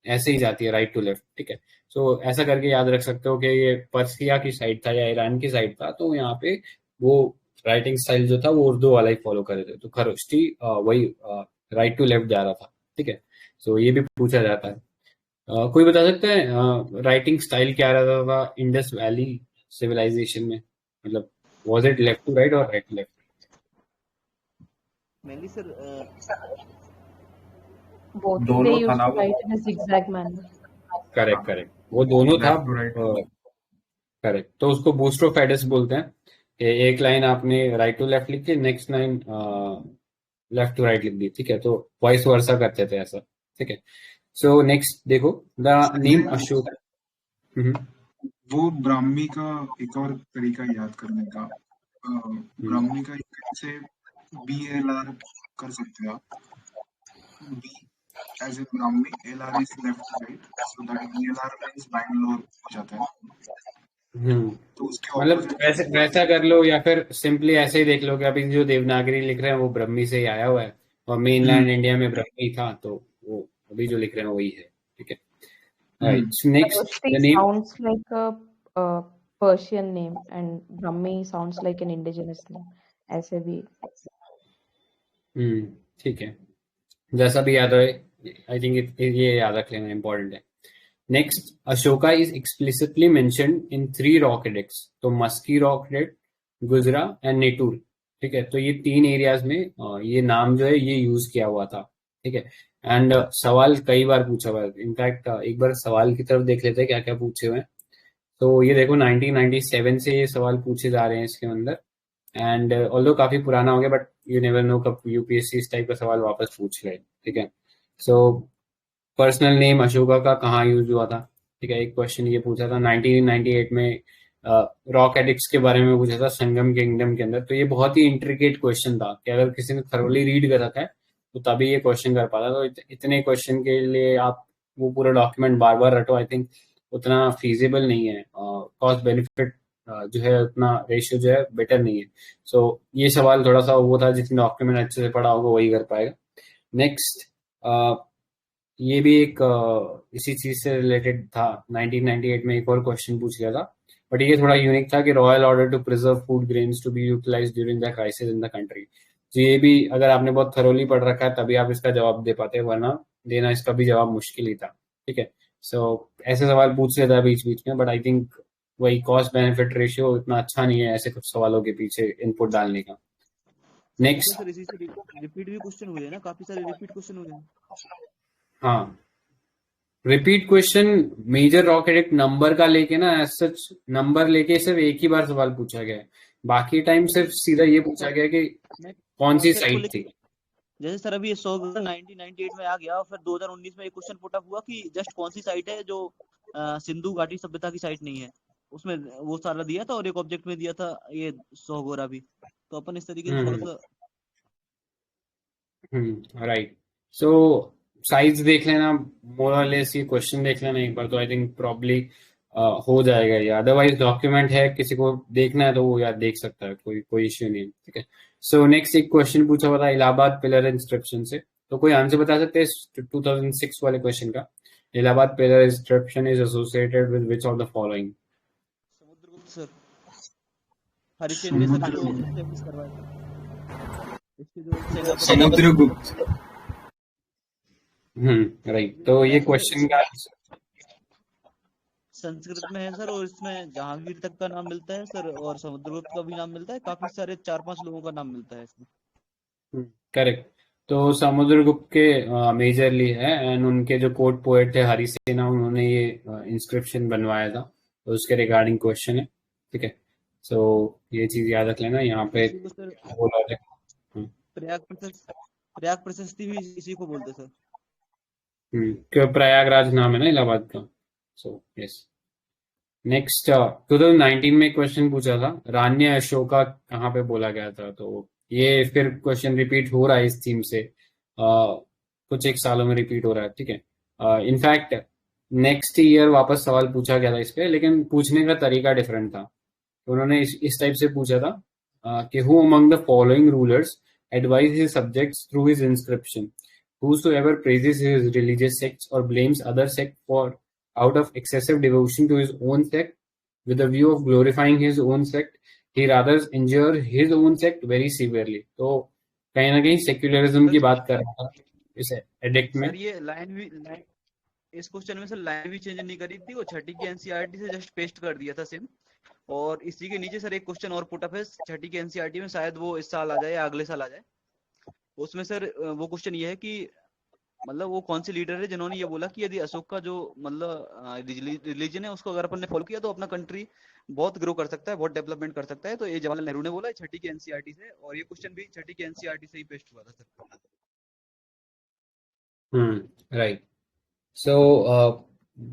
ऐसे ही जाती है, राइट टू लेफ्ट, ठीक है। सो ऐसा करके याद रख सकते हो कि ये पर्सिया की साइड था या ईरान की साइड था, तो यहाँ पे वो राइटिंग स्टाइल जो था वो उर्दू वाला ही फॉलो कर रहे थे। तो खरोष्टी वही राइट टू लेफ्ट जा रहा था, ठीक है। सो ये भी पूछा जाता है। कोई बता सकता है राइटिंग स्टाइल क्या रहता था इंडस वैली सिविलाइजेशन में, मतलब was it left to right और right to left? Mainly sir Both they दोनों used था to ना वो, write in a zigzag manner. Correct, वो दोनों था। Left to right. करेक्ट, तो उसको बूस्ट्रोफेडस बोलते हैं कि एक लाइन आपने राइट टू लेफ्ट लिख के next line left to right लिख दी, ठीक है। तो वॉइस वर्सा करते थे ऐसा, ठीक है। सो नेक्स्ट देखो, द नेम अशोक। वो ब्राह्मी का एक और तरीका याद करने का, ब्राह्मी का एक से BLR कर सकते हैं आप। B as in Brahmi, LR is left to right, so that BLR means Bangalore हो जाता है। तो उसके मतलब opposite वैसा कर लो, या फिर सिंपली ऐसे ही देख लो कि अभी जो देवनागरी लिख रहे हैं वो ब्रह्मी से ही आया हुआ है और मेनलैंड इंडिया में ब्रह्मी था, तो वो अभी जो लिख रहे हैं वही है, ठीक है। Right, next Kharoshthi the name. sounds like a Persian name and Brahmi sounds like an indigenous name. ऐसे भी ठीक है, जैसा भी याद रहे, आई थिंक ये याद रख लेना इंपॉर्टेंट है। Next, Ashoka is explicitly mentioned in 3 rock addicts, तो मस्की रॉक एडिक्ट, गुजरा एंड नेटूर, ठीक है। तो ये 3 एरियाज में ये नाम जो है ये यूज किया हुआ था, ठीक है। एंड सवाल कई बार पूछा हुआ है, इनफैक्ट एक बार सवाल की तरफ देख लेते हैं क्या क्या पूछे हुए हैं। तो ये देखो 1997 से ये सवाल पूछे जा रहे हैं इसके अंदर, एंड ऑल्दो काफी पुराना हो गया, बट यू नेवर नो कब यूपीएससी इस टाइप का सवाल वापस पूछ ले, ठीक है। सो पर्सनल नेम अशोका का कहाँ यूज हुआ था, ठीक है। एक क्वेश्चन ये पूछा था 1998 में, रॉक एडिक्ट्स के बारे में पूछा था संगम किंगडम के अंदर। तो ये बहुत ही इंट्रिकेट क्वेश्चन था कि अगर किसी ने थरोली रीड कर रखा है तो तभी ये क्वेश्चन कर पाता। तो इतने क्वेश्चन के लिए आप वो पूरा डॉक्यूमेंट बार बार रटो, आई थिंक उतना फीजिबल नहीं है, कॉस्ट बेनिफिट जो है उतना रेशियो जो है बेटर नहीं है। सो ये सवाल थोड़ा सा वो था, जिसने डॉक्यूमेंट अच्छे से पढ़ा होगा वही कर पाएगा। नेक्स्ट, ये भी एक इसी चीज से रिलेटेड था, 1998 में एक और क्वेश्चन पूछ लिया था, बट ये थोड़ा यूनिक था कि royal order to preserve food grains to be utilized during the crisis in the country. तो ये भी अगर आपने बहुत थरोली पढ़ रखा है तभी आप इसका जवाब दे पाते, वरना देना इसका भी जवाब मुश्किल ही था, ठीक है। सो ऐसे सवाल पूछ लेता है बीच बीच में, बट आई थिंक वही कॉस्ट बेनिफिट रेशियो इतना अच्छा नहीं है ऐसे कुछ सवालों के पीछे इनपुट डालने का। नेक्स्ट, सर इसी से रिपीट भी क्वेश्चन हुए हैं ना, काफी सारे रिपीट क्वेश्चन हुए हैं। हाँ, repeat question major rock edict number का लेके ना, एज सच नंबर लेके सिर्फ एक ही बार सवाल पूछा गया है, बाकी टाइम सिर्फ सीधा ये पूछा गया कि कौन सी साइट थी। जैसे सर अभी 1998 में आ गया और फिर 2019 में एक क्वेश्चन पुट अप हुआ कि जस्ट कौन सी साइट है जो सिंधु घाटी सभ्यता की साइट नहीं है, उसमें वो सारा दिया था और एक ऑब्जेक्ट में दिया था ये सोगोरा भी। तो अपन इस तरीके से थोड़ा सा राइट। सो साइज देख लेना, मोर और लेस ये क्वेश्चन देख लेना एक बार, तो आई थिंक प्रॉब्ली हो जाएगा ये। अदरवाइज डॉक्यूमेंट है, किसी को देखना है तो वो यार देख सकता है, कोई इश्यू नहीं है, ठीक है। सो नेक्स्ट एक क्वेश्चन पूछा हुआ था इलाहाबाद पिलर इंस्क्रिप्शन से, तो कोई आंसर बता सकते हैं 2006 वाले क्वेश्चन का? Allahabad pillar inscription is associated with which of the following? Samudragupta sir, Harisena ने सर जो एस्टैब्लिश करवाया था, इसके जो समुद्रगुप्त। राइट। तो ये क्वेश्चन का संस्कृत में है सर, और इसमें जहांगीर तक का नाम मिलता है सर, और समुद्रगुप्त का भी नाम मिलता है, काफी सारे 4-5 लोगों का नाम मिलता है इसमें। करेक्ट। तो समुद्रगुप्त के मेजरली है, एंड उनके जो कोर्ट पोएट थे हरिसेना, उन्होंने ये इंस्क्रिप्शन बनवाया था, तो उसके रिगार्डिंग क्वेश्चन है, ठीक है। सो ये चीज याद रख लेना यहाँ पे। प्रयाग प्रशस्ति भी इसी को बोलते सर। क्यों प्रयागराज नाम है ना इलाहाबाद का। So yes. नेक्स्ट 2019 में क्वेश्चन पूछा था, राज्ञ अशोका कहाँ पे बोला गया था, तो ये फिर क्वेश्चन रिपीट हो रहा है इस थीम से, कुछ एक सालों में रिपीट हो रहा है, ठीक है। इनफैक्ट नेक्स्ट ईयर वापस सवाल पूछा गया था इस पे, लेकिन पूछने का तरीका डिफरेंट था। तो उन्होंने इस टाइप से पूछा था कि who among the following rulers advise his subjects through his inscription, whosoever praises his religious sects or blames other sect for out of excessive devotion to his own sect with a view of glorifying his own sect, he rather injure his own sect very severely। तो कहीं ना कहीं सेक्युलरिज्म की बात कर रहा था इस एडिक्ट में। सर ये लाइन इस क्वेश्चन में सर लाइन भी चेंज नहीं करी थी, वो छठी की एनसीईआरटी से जस्ट पेस्ट कर दिया था सेम। और इसी के नीचे सर एक क्वेश्चन और पुट अप है छठी की एनसीईआरटी में, शायद वो इस साल आ जाए या अगले साल आ जाए। उसमें सर वो क्वेश्चन ये है कि मतलब वो कौन से लीडर है जिन्होंने ये बोला कि यदि अशोक का जो मतलब रिलीजन है उसको अगर अपन ने फॉलो किया तो अपना कंट्री बहुत ग्रो कर सकता है, बहुत डेवलपमेंट कर सकता है। तो ये जवाहरलाल नेहरू ने बोला है छठी की एनसीईआरटी से, और ये क्वेश्चन भी छठी की एनसीईआरटी से ही पेस्ट हुआ था सर। राइट। सो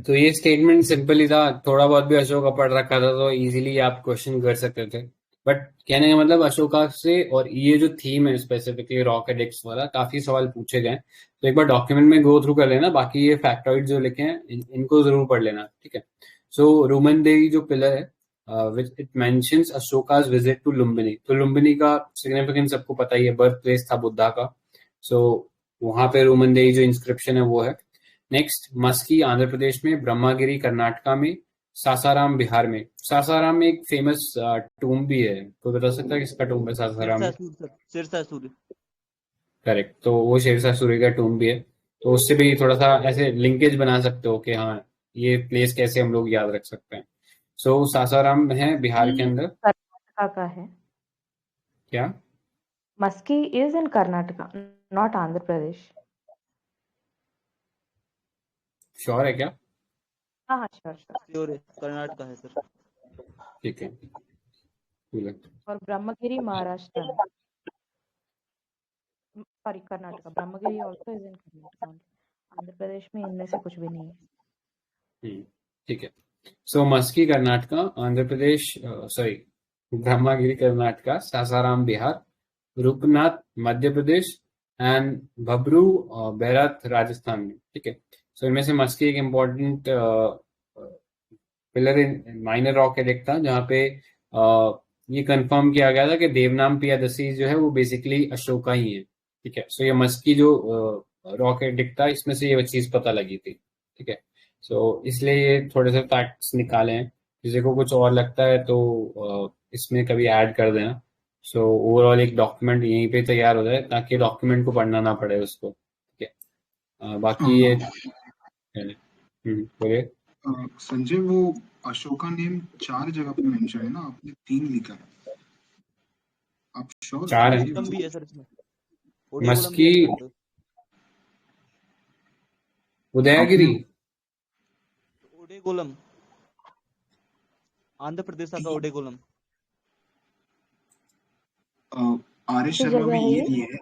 तो ये स्टेटमेंट सिंपल ही था, थोड़ा बहुत भी अशोक का पढ़ रखा था तो इजीली आप क्वेश्चन कर सकते थे। बट कहने का मतलब अशोका से, और ये जो थीम है स्पेसिफिकली रॉक एडिक्ट्स वाला, काफी सवाल पूछे गए। तो एक बार डॉक्यूमेंट में गो थ्रू कर लेना, बाकी ये फैक्टॉइड जो लिखे हैं इनको जरूर पढ़ लेना, ठीक है। सो रोमन देवी जो पिलर है which it mentions Ashoka's visit to Lumbini. तो लुम्बिनी का सिग्निफिकेंस सबको पता ही है, बर्थ प्लेस था बुद्धा का। सो वहां पे रोमन देवी जो इंस्क्रिप्शन है वो है। नेक्स्ट मस्की आंध्र प्रदेश में, ब्रह्मागिरी कर्नाटका में, सासाराम बिहार में। सासाराम में एक फेमस टूम भी है, कोई बता सकता है किसका टूम है सासाराम में? शेरशाह सूरी। करेक्ट, तो वो शेरशाह सूरी का टूम भी है। तो उससे भी थोड़ा सा ऐसे लिंकेज बना सकते हो कि हाँ ये प्लेस कैसे हम लोग याद रख सकते हैं। सो सासाराम है बिहार के अंदर। कर्नाटका का है क्या? Maski is in Karnataka, not Andhra Pradesh. Sure है क्या? हाँ श्योर श्योर। श्योर है, कर्नाटका है सर। ठीक है, ठीक है। और ब्रह्मगिरी महाराष्ट्र में, sorry Karnataka, Brahmagiri also is in Karnataka, Andhra Pradesh में इनमें से कुछ भी नहीं है। ठीक है। So Maski Karnataka, Andhra Pradesh, sorry Brahmagiri Karnataka, Sasaram Bihar, Rupnath Madhya Pradesh and Bhabru Bairat Rajasthan में, ठीक है। सो इनमें से मस्की एक important pillar in minor rock edict था, जहाँ पे ये कंफर्म किया गया था कि देवनाम पियादसी जो है वो बेसिकली अशोका ही है, ठीक है। सो ये मस्की जो रॉक एडिक्ट था इसमें से ये चीज पता लगी थी, ठीक है। सो इसलिए ये थोड़े से फैक्ट्स निकाले हैं, किसी को कुछ और लगता है तो इसमें कभी ऐड कर देना। सो ओवरऑल एक डॉक्यूमेंट यहीं पे तैयार हो जाए ताकि डॉक्यूमेंट को पढ़ना ना पड़े उसको, ठीक है। बाकी ये बोलिए। संजय वो अशोका नेम 4 जगह पे मेंशन है ना, आपने 3 लिखा है, आप श्योर? 4 है ओडेगोलम भी है सर इसमें, मस्की, उदयगिरी, ओडेगोलम आंध्र प्रदेश का ओडेगोलम। आर एस शर्मा में ये दिए है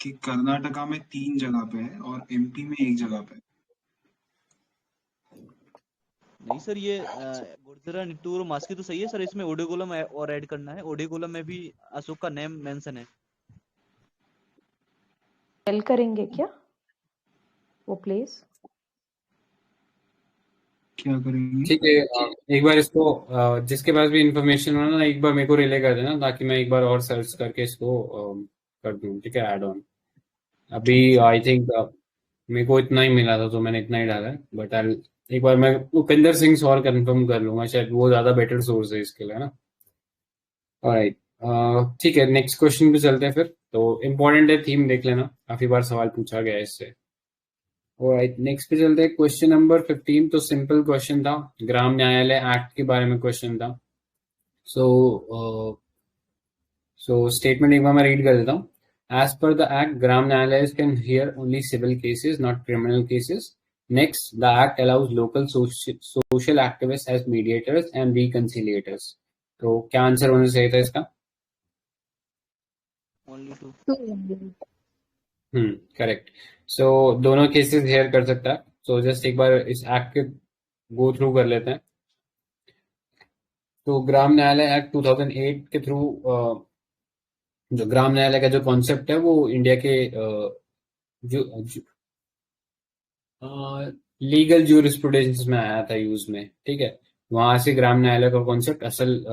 कि कर्नाटका में 3 जगह पे है और एमपी में 1 जगह पे। नहीं सर ये गुर्जरा निट्टूर और मास्की तो सही है सर, इसमें ओडेगोलम और ऐड करना है। ओडेगोलम में भी अशोक का नेम मेंशन है। स्पेल करेंगे क्या वो प्लेस? क्या करेंगे? ठीक है, एक बार इसको जिसके पास भी इंफॉर्मेशन हो ना एक बार मेरे को रिले कर देना, ताकि मैं एक बार और सर्च करके इसको कर दूं, ठीक है, ऐड ऑन। अभी आई थिंक मेरे को इतना ही मिला था तो मैंने इतना ही डाला है, बट एक बार मैं उपेंद्र सिंह से और कंफर्म कर लूंगा, शायद वो ज्यादा बेटर सोर्स है इसके लिए ना। ऑलराइट, ठीक है, नेक्स्ट क्वेश्चन पे चलते हैं फिर। तो इम्पोर्टेंट है, थीम देख लेना, काफी बार सवाल पूछा गया है इससे। ऑलराइट, नेक्स्ट पे चलते हैं, क्वेश्चन नंबर 15। तो सिंपल क्वेश्चन था, ग्राम न्यायालय एक्ट के बारे में क्वेश्चन था। सो स्टेटमेंट एक बार मैं रीड कर देता हूँ। As per the Act, Gram Nyayalayas can hear only civil cases, not criminal cases. Next, the Act allows local social activists as mediators and reconciliators. तो क्या आंसर होना चाहिए था इसका? only two. करेक्ट. सो दोनों केसेस हेयर कर सकता है. सो जस्ट एक बार इस एक्ट के गो थ्रू कर लेते हैं. तो ग्राम न्यायालय एक्ट 2008 के थ्रू जो ग्राम न्यायालय का जो कॉन्सेप्ट है वो इंडिया के जो लीगल ज्यूरिस्प्रूडेंस में आया था यूज में. ठीक है, वहां से ग्राम न्यायालय का कॉन्सेप्ट असल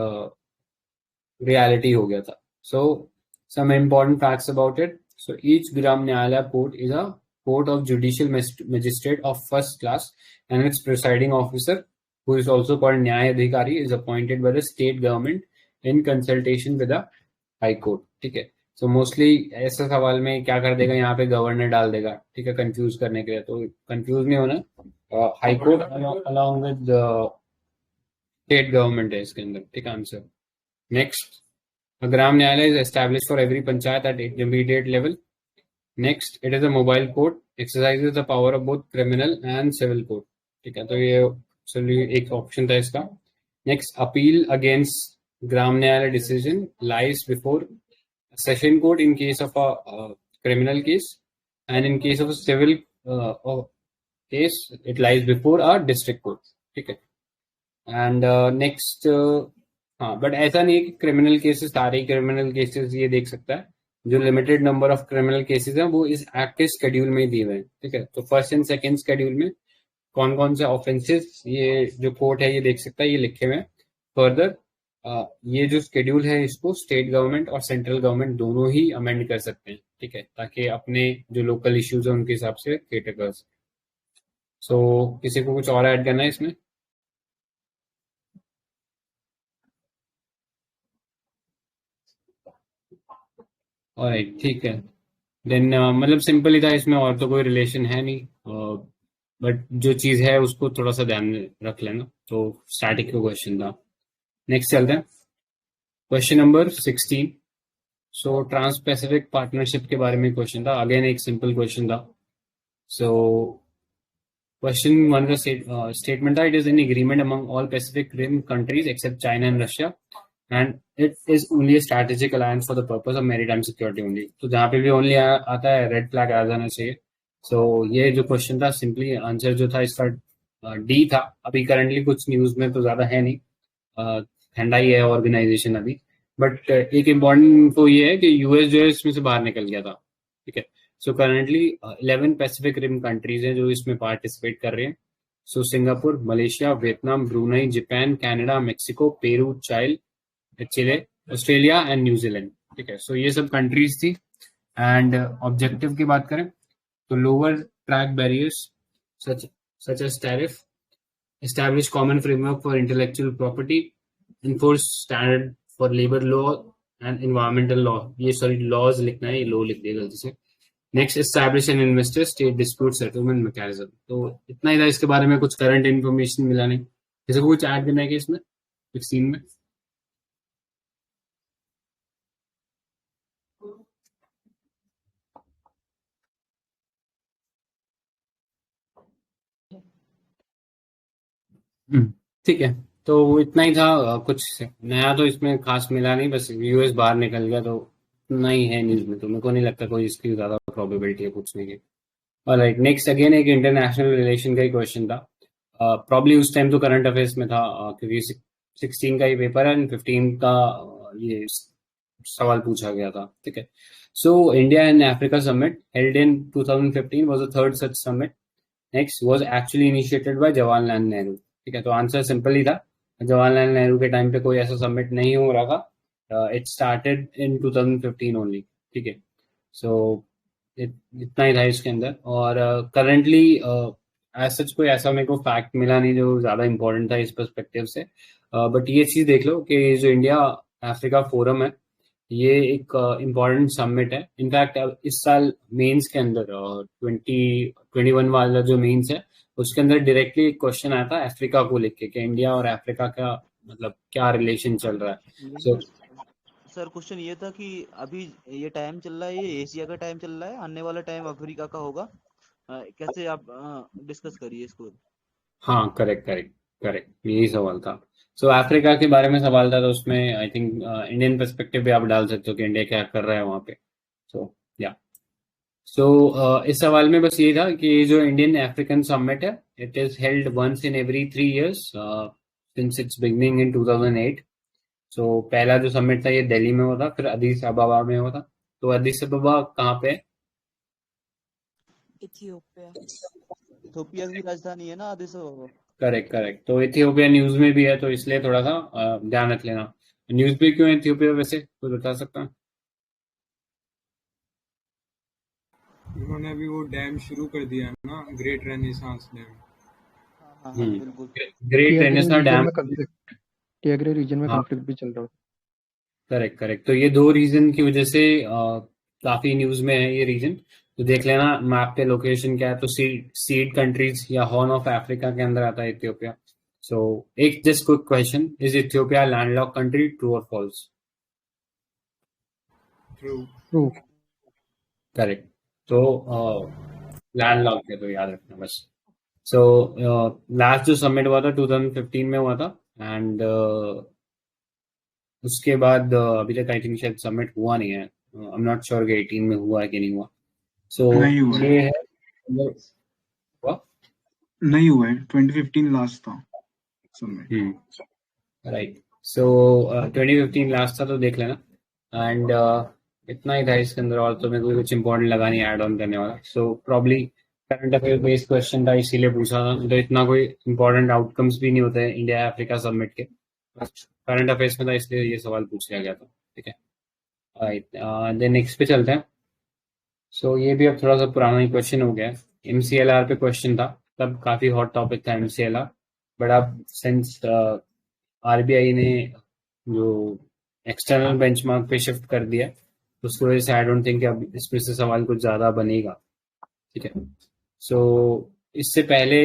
रियलिटी हो गया था. सो some important facts about it. So each Gram Nyaya court is a court of judicial magistrate of first class, and its presiding officer, who is also called Nyaya Adhikari, is appointed by the state government in consultation with the high court. ठीक है. सो मोस्टली ऐसे सवाल में क्या कर देगा, यहाँ पे गवर्नर डाल देगा. ठीक है, कंफ्यूज करने के लिए. तो कंफ्यूज नहीं होना. High court along with state government है इसके अंदर. ठीक है, answer. Next, a Gram Nyaya is established for every panchayat at intermediate level. Next, it is a mobile court, exercises the power of both criminal and civil court. ठीक है, तो ये चलिए एक ऑप्शन था इसका. Next, appeal against Gram Nyaya decision lies before a session court in case of a criminal case, and in case of a civil case, it lies before a district court. ठीक है. And next, हाँ, बट ऐसा नहीं है कि क्रिमिनल केसेस सारे क्रिमिनल केसेस ये देख सकता है. जो limited number of criminal cases हैं वो इस एक्ट के शेड्यूल में ही दिए हुए हैं. ठीक है, तो फर्स्ट एंड सेकंड शेड्यूल में कौन कौन से ऑफेंसेस ये जो कोर्ट है ये देख सकता है, ये लिखे हुए हैं. फर्दर ये जो शेड्यूल है इसको स्टेट गवर्नमेंट और सेंट्रल गवर्नमेंट दोनों ही अमेंड कर सकते हैं. ठीक है, ताकि अपने जो लोकल इश्यूज है उनके हिसाब से केटर कर सकें. सो किसी को कुछ और ऐड करना है इसमें? ऑलराइट, ठीक है. देन मतलब सिंपल ही था, इसमें और तो कोई रिलेशन है नहीं. बट जो चीज है उसको थोड़ा सा ध्यान में रख लेना. तो स्टैटिक का क्वेश्चन था. नेक्स्ट चलते हैं, क्वेश्चन नंबर 16. सो ट्रांस पैसिफिक पार्टनरशिप के बारे में क्वेश्चन था. अगेन एक सिंपल क्वेश्चन था. सो क्वेश्चन वन का स्टेटमेंट था, it is an agreement among all Pacific rim countries except China and Russia, and it is only a strategic alliance for the purpose of maritime security only. तो जहाँ पे भी only आता है रेड फ्लैग आ जाना चाहिए. सो ये जो क्वेश्चन था सिंपली आंसर जो था इसका डी था. अभी करंटली कुछ न्यूज में तो ज्यादा है नहीं, ठंडा ही है ऑर्गेनाइजेशन अभी. बट एक इम्पॉर्टेंट तो ये है कि यूएस जो है इसमें से बाहर निकल गया था. ठीक है, so currently 11 pacific rim countries हैं जो इसमें पार्टिसिपेट कर रहे हैं. So Singapore, Malaysia, Vietnam, Brunei, Japan, Canada, Mexico, Peru, Chile, Australia and New Zealand. ठीक है, सो ये सब कंट्रीज थी. एंड ऑब्जेक्टिव की बात करें तो lower track barriers such as tariff, establish common framework for intellectual property, enforce standard for labour law and environmental law. ये सॉरी लॉज लिखना है, ये लॉ लिख दिया गलती से. Next, establish an investor state dispute settlement mechanism. तो इतना ही था इसके बारे में. कुछ करंट इन्फॉर्मेशन मिला नहीं. किसी को कुछ ऐड करना है कि इसमें 16 में? ठीक है, तो इतना ही था. कुछ नया तो इसमें खास मिला नहीं, बस यूएस बाहर निकल गया तो इतना ही है न्यूज में. तो मेरे को नहीं लगता कोई इसकी ज्यादा प्रोबेबिलिटी है पूछने की. ऑलराइट, नेक्स्ट अगेन एक इंटरनेशनल रिलेशन का ही क्वेश्चन था. प्रॉब्ली उस टाइम तो करंट अफेयर्स में था, क्योंकि 16 का ही पेपर है एंड 15 का ये सवाल पूछा गया था. ठीक है, so India and Africa summit held in 2015 was the third such summit. Next was actually initiated by Jawaharlal Nehru. ठीक है, तो आंसर सिंपल ही था. जवाहरलाल नेहरू के टाइम पे कोई ऐसा समिट नहीं हो रहा था. It started in 2015 only. ठीक है, सो इतना ही था इसके अंदर. और करंटली एज सच कोई ऐसा मेरे को फैक्ट मिला नहीं जो ज्यादा इंपॉर्टेंट था इस पर्सपेक्टिव से. बट ये चीज देख लो कि जो इंडिया अफ्रीका फोरम है ये एक इम्पॉर्टेंट समिट है. इनफैक्ट इस साल मेंस के अंदर 2021 वाला जो मेंस है उसके अंदर डायरेक्टली क्वेश्चन आया था अफ्रीका को लेके कि इंडिया और अफ्रीका का मतलब क्या रिलेशन चल रहा है. सो सर क्वेश्चन ये था कि अभी ये टाइम चल रहा है, ये एशिया का टाइम चल रहा है, आने वाला टाइम अफ्रीका का होगा. कैसे आप डिस्कस करिए इसको. हाँ, करेक्ट, यही सवाल था. सो अफ्रीका के बारे में सवाल था, तो उसमें आई थिंक इंडियन पर्सपेक्टिव भी आप डाल सकते हो कि इंडिया क्या कर रहा है वहाँ पे। सो या सो इस सवाल में बस ये था कि जो इंडियन अफ्रीकन समिट है, it is held once in every 3 years since its beginning in 2008। So पहला जो समिट था ये दिल्ली में हुआ था, फिर अदीस अबाबा में हुआ था। तो अदीस अबाबा कहाँ पे है? इथियोपिया। इथियोपिया की राजधानी है ना आदिस अबाबा। Correct correct. तो इथियोपिया न्यूज में भी है, तो इसलिए थोड़ा सा ध्यान रख लेना। न्यूज भी क्यों है इथियोपिया, वैसे कोई बता सकता है? उन्होंने अभी वो डैम शुरू कर दिया है ना, ग्रेट रेनेसांस डैम। हाँ बिल्कुल। Great renaissance dam. Tigray reason में हाँ कॉन्फ्लिक्ट भी चल रहा है। Correct correct. तो ये 2 रीजन की वजह से काफी न्यूज में है ये रीजन। तो देख लेना मैप पे लोकेशन क्या है। तो सीड कंट्रीज या हॉर्न ऑफ अफ्रीका के अंदर आता है इथियोपिया। सो एक just quick question, is Ethiopia landlock country, true or false? True. Correct. तो लैंडलॉक है, तो याद रखना बस। सो लास्ट जो समिट हुआ था 2015 में हुआ था, एंड उसके बाद अभी तक आई थिंक शायद समिट हुआ नहीं है। आई एम नॉट श्योर कि 18 में हुआ है कि नहीं हुआ। सो नहीं हुआ ये है, है हुआ? नहीं हुआ है, 2015 लास्ट था समिट। राइट। सो 2015 लास्ट था, तो देख लेना। एंड इतना ही था इसके अंदर, और तो मेरे को कुछ इंपॉर्टेंट लगा नहीं ऐड ऑन करने वाला। So probably current affair based question था, इसीलिए पूछा था। तो इतना कोई इंपॉर्टेंट आउटकम्स भी नहीं होते हैं इंडिया अफ्रीका समिट के, करंट अफेयर्स में था, इसलिए ये सवाल पूछ लिया गया था। ठीक है, देन नेक्स्ट पे चलते हैं। सो ये भी अब थोड़ा सा पुराना ही क्वेश्चन हो गया है। MCLR पे क्वेश्चन था, तब काफी हॉट टॉपिक था MCLR, बट अब सिंस RBI ने जो एक्सटर्नल बेंचमार्क पे शिफ्ट कर दिया, उसकी वजह से आई डोंट थिंक अब इसमें से सवाल कुछ ज्यादा बनेगा। ठीक है। सो इससे पहले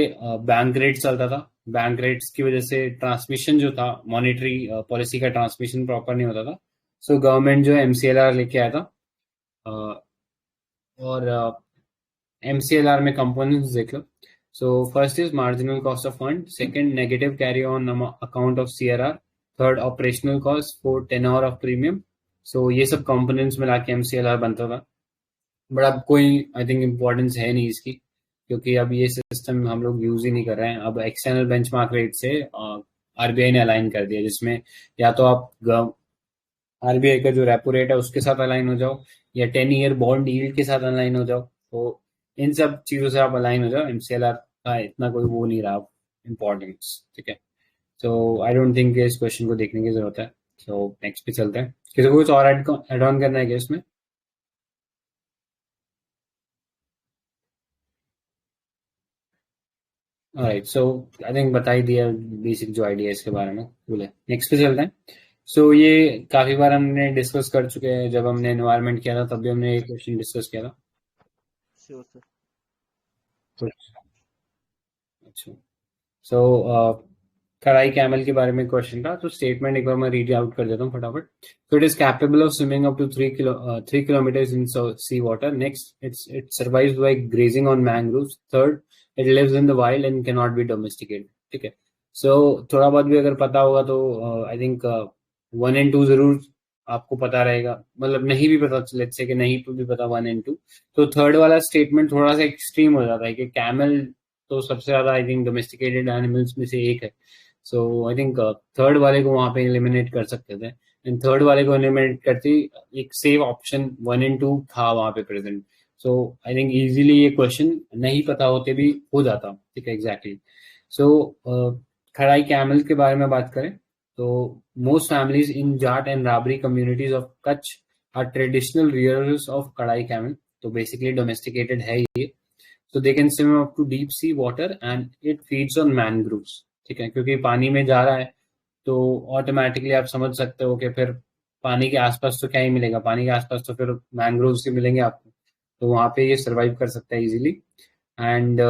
बैंक रेट चलता था। बैंक रेट्स की वजह से ट्रांसमिशन जो था, मॉनेटरी पॉलिसी का ट्रांसमिशन प्रॉपर नहीं होता था। सो गवर्नमेंट जो है MCLR लेके आया था। और MCLR में कंपोनेंट्स देख लो। So first is marginal cost of fund, second negative carry on account of CRR, third operational cost, fourth tenure of premium. So ये सब कंपोनेंट्स मिला के MCLR बनता था, बट अब कोई आई थिंक इम्पोर्टेंस है नहीं इसकी, क्योंकि अब ये सिस्टम हम लोग यूज ही नहीं कर रहे हैं। अब एक्सटर्नल बेंचमार्क रेट से RBI ने अलाइन कर दिया, जिसमें या तो आप RBI का जो रेपो रेट है उसके साथ अलाइन हो जाओ, या 10 year बॉन्ड यील्ड के साथ अलाइन हो जाओ। तो इन सब चीजों से आप अलाइन हो जाओ। MCLR का इतना कोई वो नहीं रहा इम्पोर्टेंस। ठीक है। सो आई डोंट थिंक इस क्वेश्चन को देखने की जरूरत है। सो नेक्स्ट पे चलते हैं। किसी को कुछ और एड ऑन करना है क्या इसमें? ऑलराइट। सो आई थिंक बता ही दिया बेसिक जो आइडिया इसके बारे में। बोले नेक्स्ट पे चलते हैं। सो ये काफी बार हमने डिस्कस कर चुके हैं, जब हमने एनवायरनमेंट किया था तब भी हमने ये क्वेश्चन डिस्कस किया था। Sure sir. अच्छा। सो कड़ाई कैमल के बारे में क्वेश्चन था, तो स्टेटमेंट एक बार मैं रीड आउट कर देता हूँ फटाफट। So it is capable of swimming up to 3 kilometers in sea water. Next, it survives by grazing on mangroves. Third, it lives in the wild and can not be domesticated. ठीक है। सो थोड़ा बहुत भी अगर पता होगा तो आई थिंक 1 and 2 जरूर आपको पता रहेगा, मतलब नहीं भी पता, लेट्स से कि नहीं भी पता 1 and 2, तो थर्ड वाला स्टेटमेंट थोड़ा सा एक्सट्रीम हो जाता है कि कैमल तो सबसे ज्यादा आई थिंक डोमेस्टिकेटेड एनिमल्स में से एक है। सो आई थिंक थर्ड वाले को वहां पे एलिमिनेट कर सकते थे, एंड थर्ड वाले को एलिमिनेट करते एक सेफ ऑप्शन 1 and 2 था वहां पे present. So I think easily ये क्वेश्चन नहीं पता होते भी हो जाता। ठीक है, एग्जैक्टली। सो खड़ाई कैमल के बारे में बात करें तो most families in Jat and Rabri communities of Kutch are traditional rearers of kadai camel. तो basically domesticated है ये। So they can swim up to deep sea water and it feeds on mangroves. ठीक है, क्योंकि पानी में जा रहा है तो ऑटोमेटिकली आप समझ सकते हो कि फिर पानी के आसपास तो क्या ही मिलेगा, पानी के आसपास तो फिर मैंग्रोव्स ही मिलेंगे आपको, तो वहां पे ये सर्वाइव कर सकता है easily. And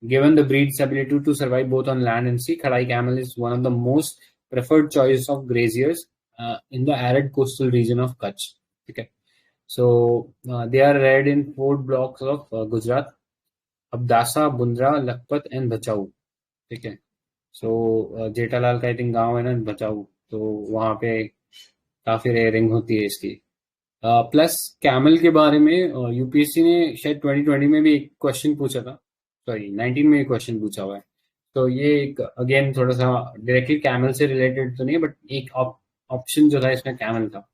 given the breed's ability to survive both on land and sea, Khadai camel is one of the most preferred choice of graziers in the arid coastal region of Kutch. Okay, so they are reared in 4 blocks of Gujarat: Abdasa, Bundra, Lakhpat, and Bachau. Okay, सो जेठालाल का आई थिंक गाँव है ना बचाऊ, तो वहाँ पे काफी रेयरिंग होती है इसकी। प्लस कैमल के बारे में यूपीएससी ने शायद 2020 में भी एक क्वेश्चन पूछा था, सॉरी 19 में एक क्वेश्चन पूछा हुआ है। तो ये एक अगेन थोड़ा सा डायरेक्टली कैमल से रिलेटेड तो नहीं, बट एक ऑप्शन जो था इसमें कैमल था।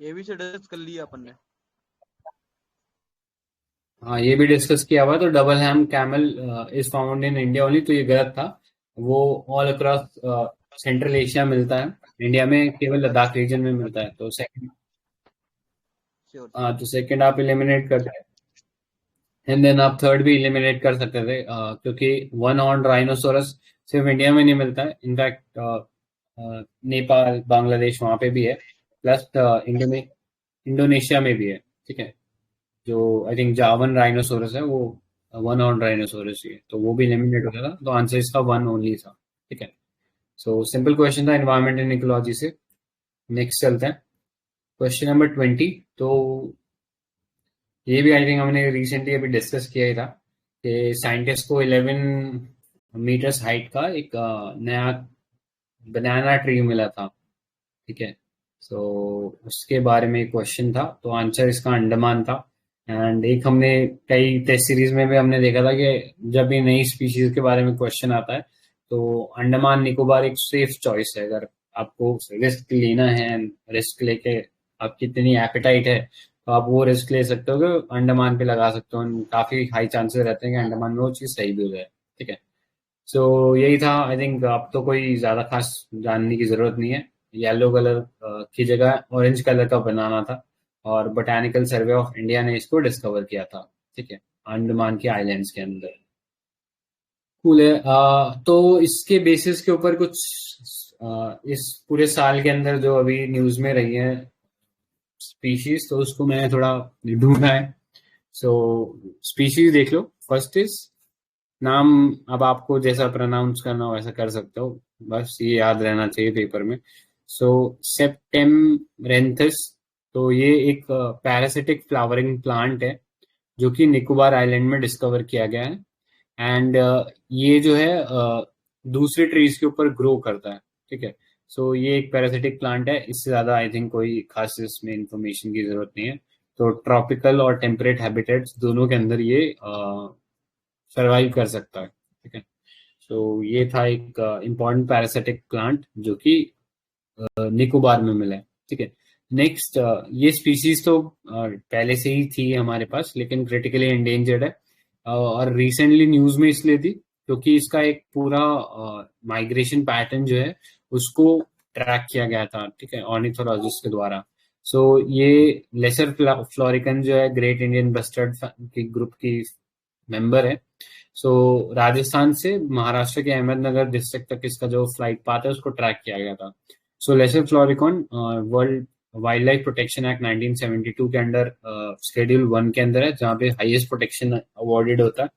ये भी से डिस्कस कर लिया अपन ने। हाँ, ये भी डिस्कस किया हुआ है। तो double ham camel is found in India only, तो ये गलत था। वो ऑल अक्रॉस सेंट्रल एशिया मिलता है, इंडिया में केवल लद्दाख रीजन में मिलता है। तो सेकंड श्योर तो सेकंड आप एलिमिनेट करते हैं, एंड देन आप थर्ड भी एलिमिनेट कर सकते थे, क्योंकि वन हॉर्न राइनोसोरस सिर्फ इंडिया में नहीं मिलता है। इनफैक्ट नेपाल, बांग्लादेश वहां पे भी है, प्लस इंडोनेशिया में भी है। ठीक है, जो आई थिंक जावन राइनोसोरस है वो वन हॉर्न राइनोसोरस ही है, तो वो भी एलिमिनेट हो गया था। तो आंसर इसका वन ओनली था। ठीक है, सो सिंपल क्वेश्चन था एनवायरमेंट एंड इकोलॉजी से। नेक्स्ट चलते हैं, क्वेश्चन नंबर 20। तो ये भी आई थिंक हमने रिसेंटली अभी डिस्कस किया ही था कि साइंटिस्ट को 11 मीटर्स हाइट का एक नया बनाना ट्री मिला था। ठीक है, सो उसके बारे में क्वेश्चन था। तो आंसर इसका अंडमान था। एंड एक हमने कई टेस्ट सीरीज में भी हमने देखा था कि जब भी नई स्पीशीज के बारे में क्वेश्चन आता है तो अंडमान निकोबार एक सेफ चॉइस है। अगर आपको रिस्क लेना है, रिस्क लेके आपकी इतनी एपेटाइट है, तो आप वो रिस्क ले सकते हो कि अंडमान पे लगा सकते हो। काफी हाई चांसेस रहते हैं कि अंडमान में वो चीज सही भी हो जाए। ठीक है, सो यही था। आई थिंक अब तो कोई ज्यादा खास जानने की जरूरत नहीं है। येलो कलर की जगह ऑरेंज कलर का बनाना था, और बोटानिकल सर्वे ऑफ इंडिया ने इसको डिस्कवर किया था। ठीक है, अंडमान के आइलैंड्स के अंदर। कूल है। तो इसके बेसिस के ऊपर कुछ इस पूरे साल के अंदर जो अभी न्यूज में रही है स्पीशीज, तो उसको मैंने थोड़ा ढूंढा है। सो स्पीशीज देख लो। फर्स्ट इज नाम, अब आपको जैसा प्रोनाउंस करना हो वैसा कर सकते हो, बस ये याद रहना चाहिए पेपर में। सो सेप्टेमरेंथस, तो ये एक पैरासिटिक फ्लावरिंग प्लांट है जो कि निकोबार आइलैंड में डिस्कवर किया गया है। एंड ये जो है दूसरे ट्रीज के ऊपर ग्रो करता है। ठीक है, सो ये एक पैरासिटिक प्लांट है। इससे ज्यादा आई थिंक कोई खास इसमें इंफॉर्मेशन की जरूरत नहीं है। तो ट्रॉपिकल और टेम्परेट हैबिटेट्स दोनों के अंदर ये सरवाइव कर सकता है। ठीक है, सो ये था एक इम्पॉर्टेंट पैरासिटिक प्लांट जो कि निकोबार में मिला है। ठीक है, नेक्स्ट, ये स्पीसीज तो पहले से ही थी हमारे पास, लेकिन क्रिटिकली एंडेंजर्ड है। और रिसेंटली न्यूज में इसलिए थी क्योंकि इसका एक पूरा माइग्रेशन पैटर्न जो है उसको ट्रैक किया गया था। ठीक है, ऑर्निथोलॉजिस्ट के द्वारा। सो ये लेसर फ्लोरिकन जो है ग्रेट इंडियन बस्टर्ड की ग्रुप की मेंबर है। सो राजस्थान से महाराष्ट्र के अहमदनगर डिस्ट्रिक्ट तक इसका जो फ्लाइट पाथ है उसको ट्रैक किया गया था। So lesser florican world wildlife protection act 1972 के अंडर शेड्यूल 1 के अंदर है, जहाँ पे हाईएस्ट प्रोटेक्शन अवॉर्डेड होता है।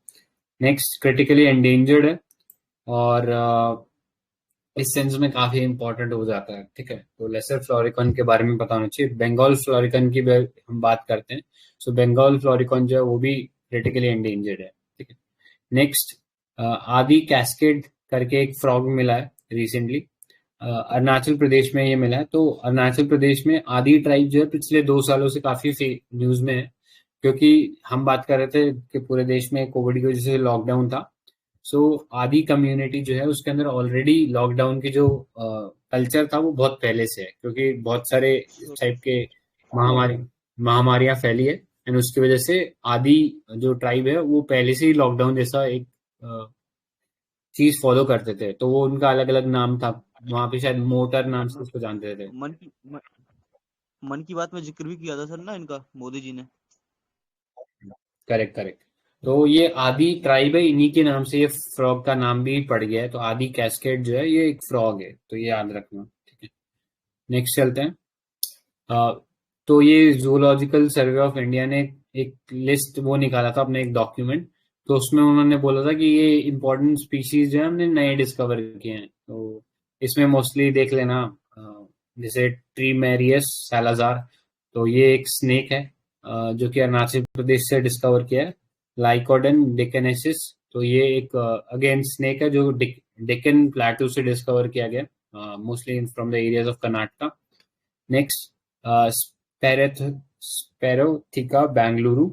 नेक्स्ट, क्रिटिकली एंडेंजर्ड है, और इस सेंस में काफी इंपॉर्टेंट हो जाता है। ठीक है, तो लेसर फ्लोरिकॉन के बारे में पता होना चाहिए। बंगाल फ्लोरिकॉन की भी हम बात करते हैं। सो बंगाल फ्लोरिकॉन जो है वो भी क्रिटिकली एंडेंजर्ड है। ठीक है, नेक्स्ट, आदि कैस्केड करके एक फ्रॉग मिला है रिसेंटली, अरुणाचल प्रदेश में ये मिला है। तो अरुणाचल प्रदेश में आदि ट्राइब जो है पिछले 2 सालों से काफी न्यूज में है, क्योंकि हम बात कर रहे थे कि पूरे देश में कोविड की वजह से लॉकडाउन था। सो आदि कम्युनिटी जो है उसके अंदर ऑलरेडी लॉकडाउन की जो कल्चर था वो बहुत पहले से है, क्योंकि बहुत सारे टाइप के महामारियां फैली है, एंड उसकी वजह से आदि जो ट्राइब है वो पहले से ही लॉकडाउन जैसा एक चीज फॉलो करते थे। तो वो उनका अलग अलग नाम था, वहां पे शायद मोटर नाम से उसको जानते थे। मन की बात में जिक्र भी किया था सर ना इनका, मोदी जी ने। Correct correct. तो ये आदि ट्राइब है, इन्हीं के नाम से ये फ्रॉग का नाम भी पड़ गया है। तो आदि कैस्केड जो है ये एक फ्रॉग है, तो ये याद रखना। ठीक है, नेक्स्ट चलते हैं। तो ये जूलॉजिकल सर्वे ऑफ इंडिया ने एक लिस्ट वो निकाला था अपने एक डॉक्यूमेंट, तो उसमें उन्होंने बोला था कि ये इंपॉर्टेंट स्पीशीज जो है हमने नए डिस्कवर किए हैं। तो इसमें मोस्टली देख लेना, जैसे ट्रीमेरियस सैलाजार, तो ये एक स्नेक है जो कि अरुणाचल प्रदेश से डिस्कवर किया है। लाइकोडन डिकेनेसिस, तो ये एक अगेन स्नेक है जो डेक्कन प्लेटू से डिस्कवर किया गया, mostly from the areas of Karnataka. Next, Sphaerotheca Bengaluru.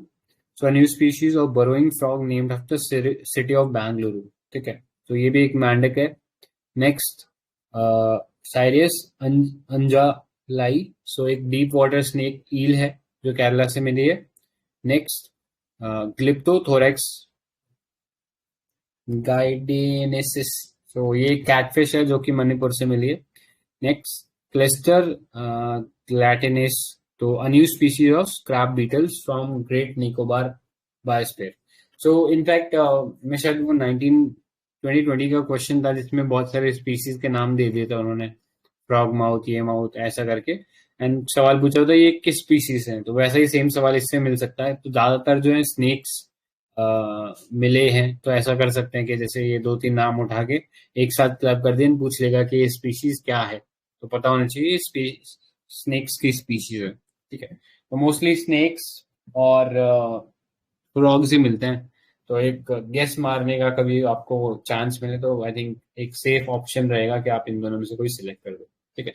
So a new species of burrowing frog named after city of Bangalore. ठीक है, तो ये भी एक मेंढक है. नेक्स्ट, साइरियस अंजालाई. सो एक डीप वाटर स्नेक ईल है जो केरला से मिली है. नेक्स्ट, ग्लिप्टोथोरेक्स गाइडेनेसिस. सो ये कैटफिश है जो कि मणिपुर से मिली है. नेक्स्ट, क्लस्टर ग्लैटिनिस. तो a new species of crab beetles from Great Nicobar biosphere. So in fact मैं शायद वो 2020 का क्वेश्चन था जिसमें बहुत सारे स्पीसीज के नाम दे दिए थे उन्होंने, फ्रॉग माउथ, ये माउथ, ऐसा करके, एंड सवाल पूछा था ये किस स्पीसीज है. तो वैसा ही सेम सवाल इससे मिल सकता है. तो ज्यादातर जो है स्नेक्स मिले हैं, तो ऐसा कर सकते हैं कि जैसे ये 2-3 नाम उठा के एक साथ क्लब कर दें, पूछ लेगा कि ये स्पीशीज क्या है, तो पता होना चाहिए स्नेक्स की स्पीशीज है. ठीक है, तो मोस्टली स्नेक्स और फ्रॉग्स ही मिलते हैं. तो एक गेस मारने का कभी आपको चांस मिले तो आई थिंक एक सेफ ऑप्शन रहेगा कि आप इन दोनों में से कोई सिलेक्ट कर दो. ठीक है,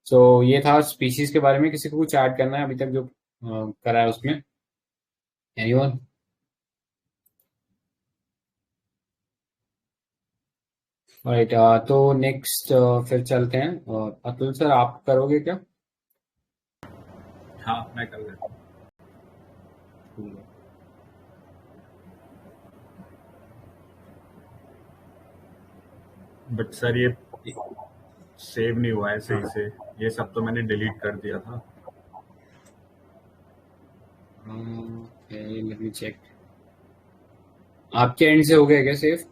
सो ये था स्पीशीज के बारे में. किसी को कुछ ऐड करना है अभी तक जो करा है उसमें? एनीवन? राइट, तो नेक्स्ट फिर चलते हैं. अतुल सर, आप करोगे क्या? हाँ, मैं कर लेता हूँ. बट सर ये सेव नहीं हुआ है सही से. ये सब तो मैंने डिलीट कर दिया था. Let me check. आपके एंड से हो गया क्या सेव?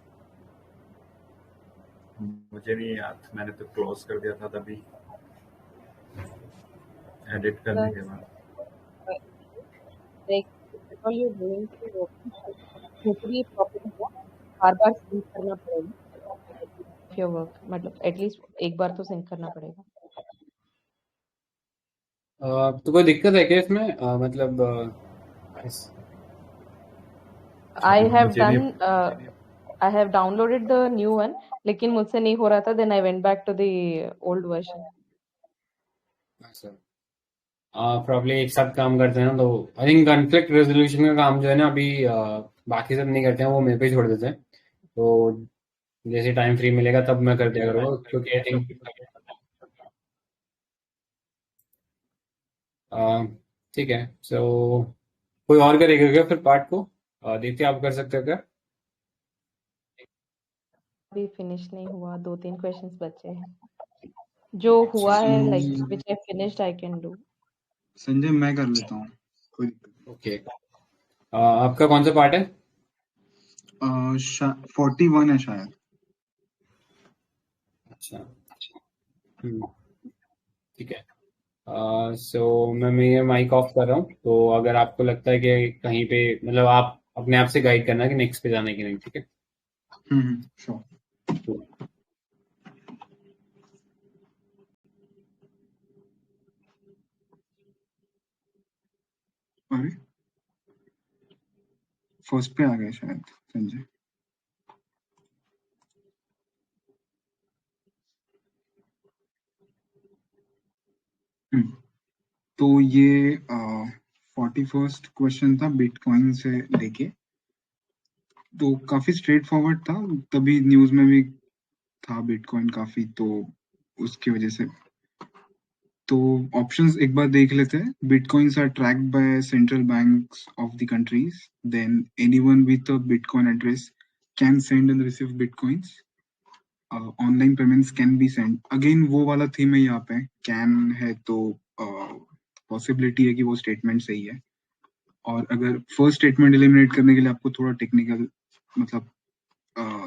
मुझे नहीं याद, मैंने तो क्लोज कर दिया था तभी एडिट करने के बाद. बार बार सिंक करना पड़ेगा योर वर्क, मतलब एटलीस्ट एक बार तो सिंक करना पड़ेगा. तो कोई दिक्कत है क्या इसमें? मतलब I have downloaded the new one, लेकिन मुझसे नहीं हो रहा था. Then I went back to the old version. Probably एक साथ काम करते हैं ना, तो आई थिंक कॉन्फ्लिक्ट रेजोल्यूशन का काम जो है ना अभी बाकी सब नहीं करते हैं, वो मेरे पे छोड़ देते हैं. तो जैसे टाइम फ्री मिलेगा तब मैं कर दिया करूँगा, क्योंकि आई थिंक ठीक है. सो कोई और करेगा क्या फिर पार्ट को? देखते आप कर सकते हो क्या? अभी फिनिश नहीं हुआ, 2-3 क्वेश्चंस बचे हैं. जो हुआ है like which I finished I can do. Sanjay, मैं कर लेता हूँ, कोई दिक्कत. ओके, आपका कौन सा पार्ट है? 41 है शायद. अच्छा, ठीक है. सो मैं मेरा माइक ऑफ कर रहा हूँ. तो अगर आपको लगता है कि कहीं पे, मतलब आप अपने आप से गाइड करना कि नेक्स्ट पे जाना है कि नहीं. ठीक है, श्योर. अरे फर्स्ट पे आ गए शायद संजय. तो ये 41st क्वेश्चन था बिटकॉइन से लेके. तो काफी स्ट्रेट फॉरवर्ड था, तभी न्यूज में भी था बिटकॉइन काफी, तो उसकी वजह से. तो ऑप्शंस एक बार देख लेते हैं. Bitcoins are tracked by central banks of the countries. Then anyone with a bitcoin address can send and receive bitcoins. Online payments can be send. Again वो वाला थीम है यहाँ पे, कैन है तो पॉसिबिलिटी है कि वो स्टेटमेंट सही है. और अगर फर्स्ट स्टेटमेंट एलिमिनेट करने के लिए आपको थोड़ा टेक्निकल मतलब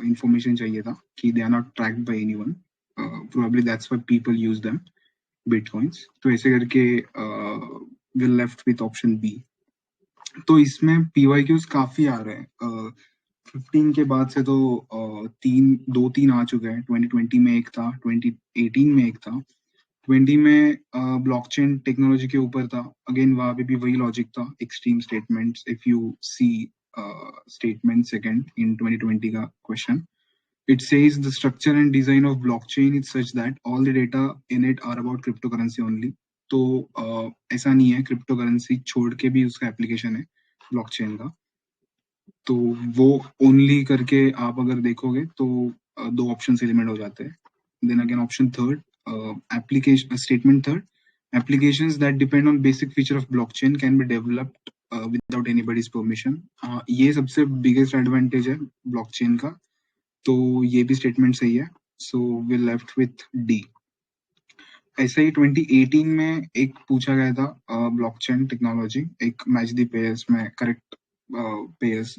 इंफॉर्मेशन चाहिए था कि they are not tracked by anyone, probably that's why people use them bitcoins. तो ऐसे करके will left with option B. तो इसमें PYQs काफी आ रहे हैं. 15 के बाद से तो 2-3 आ चुके हैं. 2020 में एक था, 2018 में एक था, 20 में ब्लॉकचेन टेक्नोलॉजी के ऊपर था. अगेन वहां पे भी वही लॉजिक था, extreme statements. If you see statement second in 2020 का question, it says the structure and design of blockchain is such that all the data in it are about cryptocurrency only. तो ऐसा नहीं है, क्रिप्टोकरेंसी छोड़ के भी उसका एप्लीकेशन है ब्लॉकचेन का, तो वो ओनली करके आप अगर देखोगे तो दो ऑप्शन एलिमिनेट हो जाते हैं. Then again option third, application statement third, applications that depend on basic feature of blockchain can be developed without anybody's permission. ये सबसे biggest advantage है blockchain का, तो ये भी स्टेटमेंट सही है. So we left with D. ऐसे ही 2018 में एक पूछा गया था ब्लॉकचेन टेक्नोलॉजी, एक मैच द पेयर्स में करेक्ट पेयर्स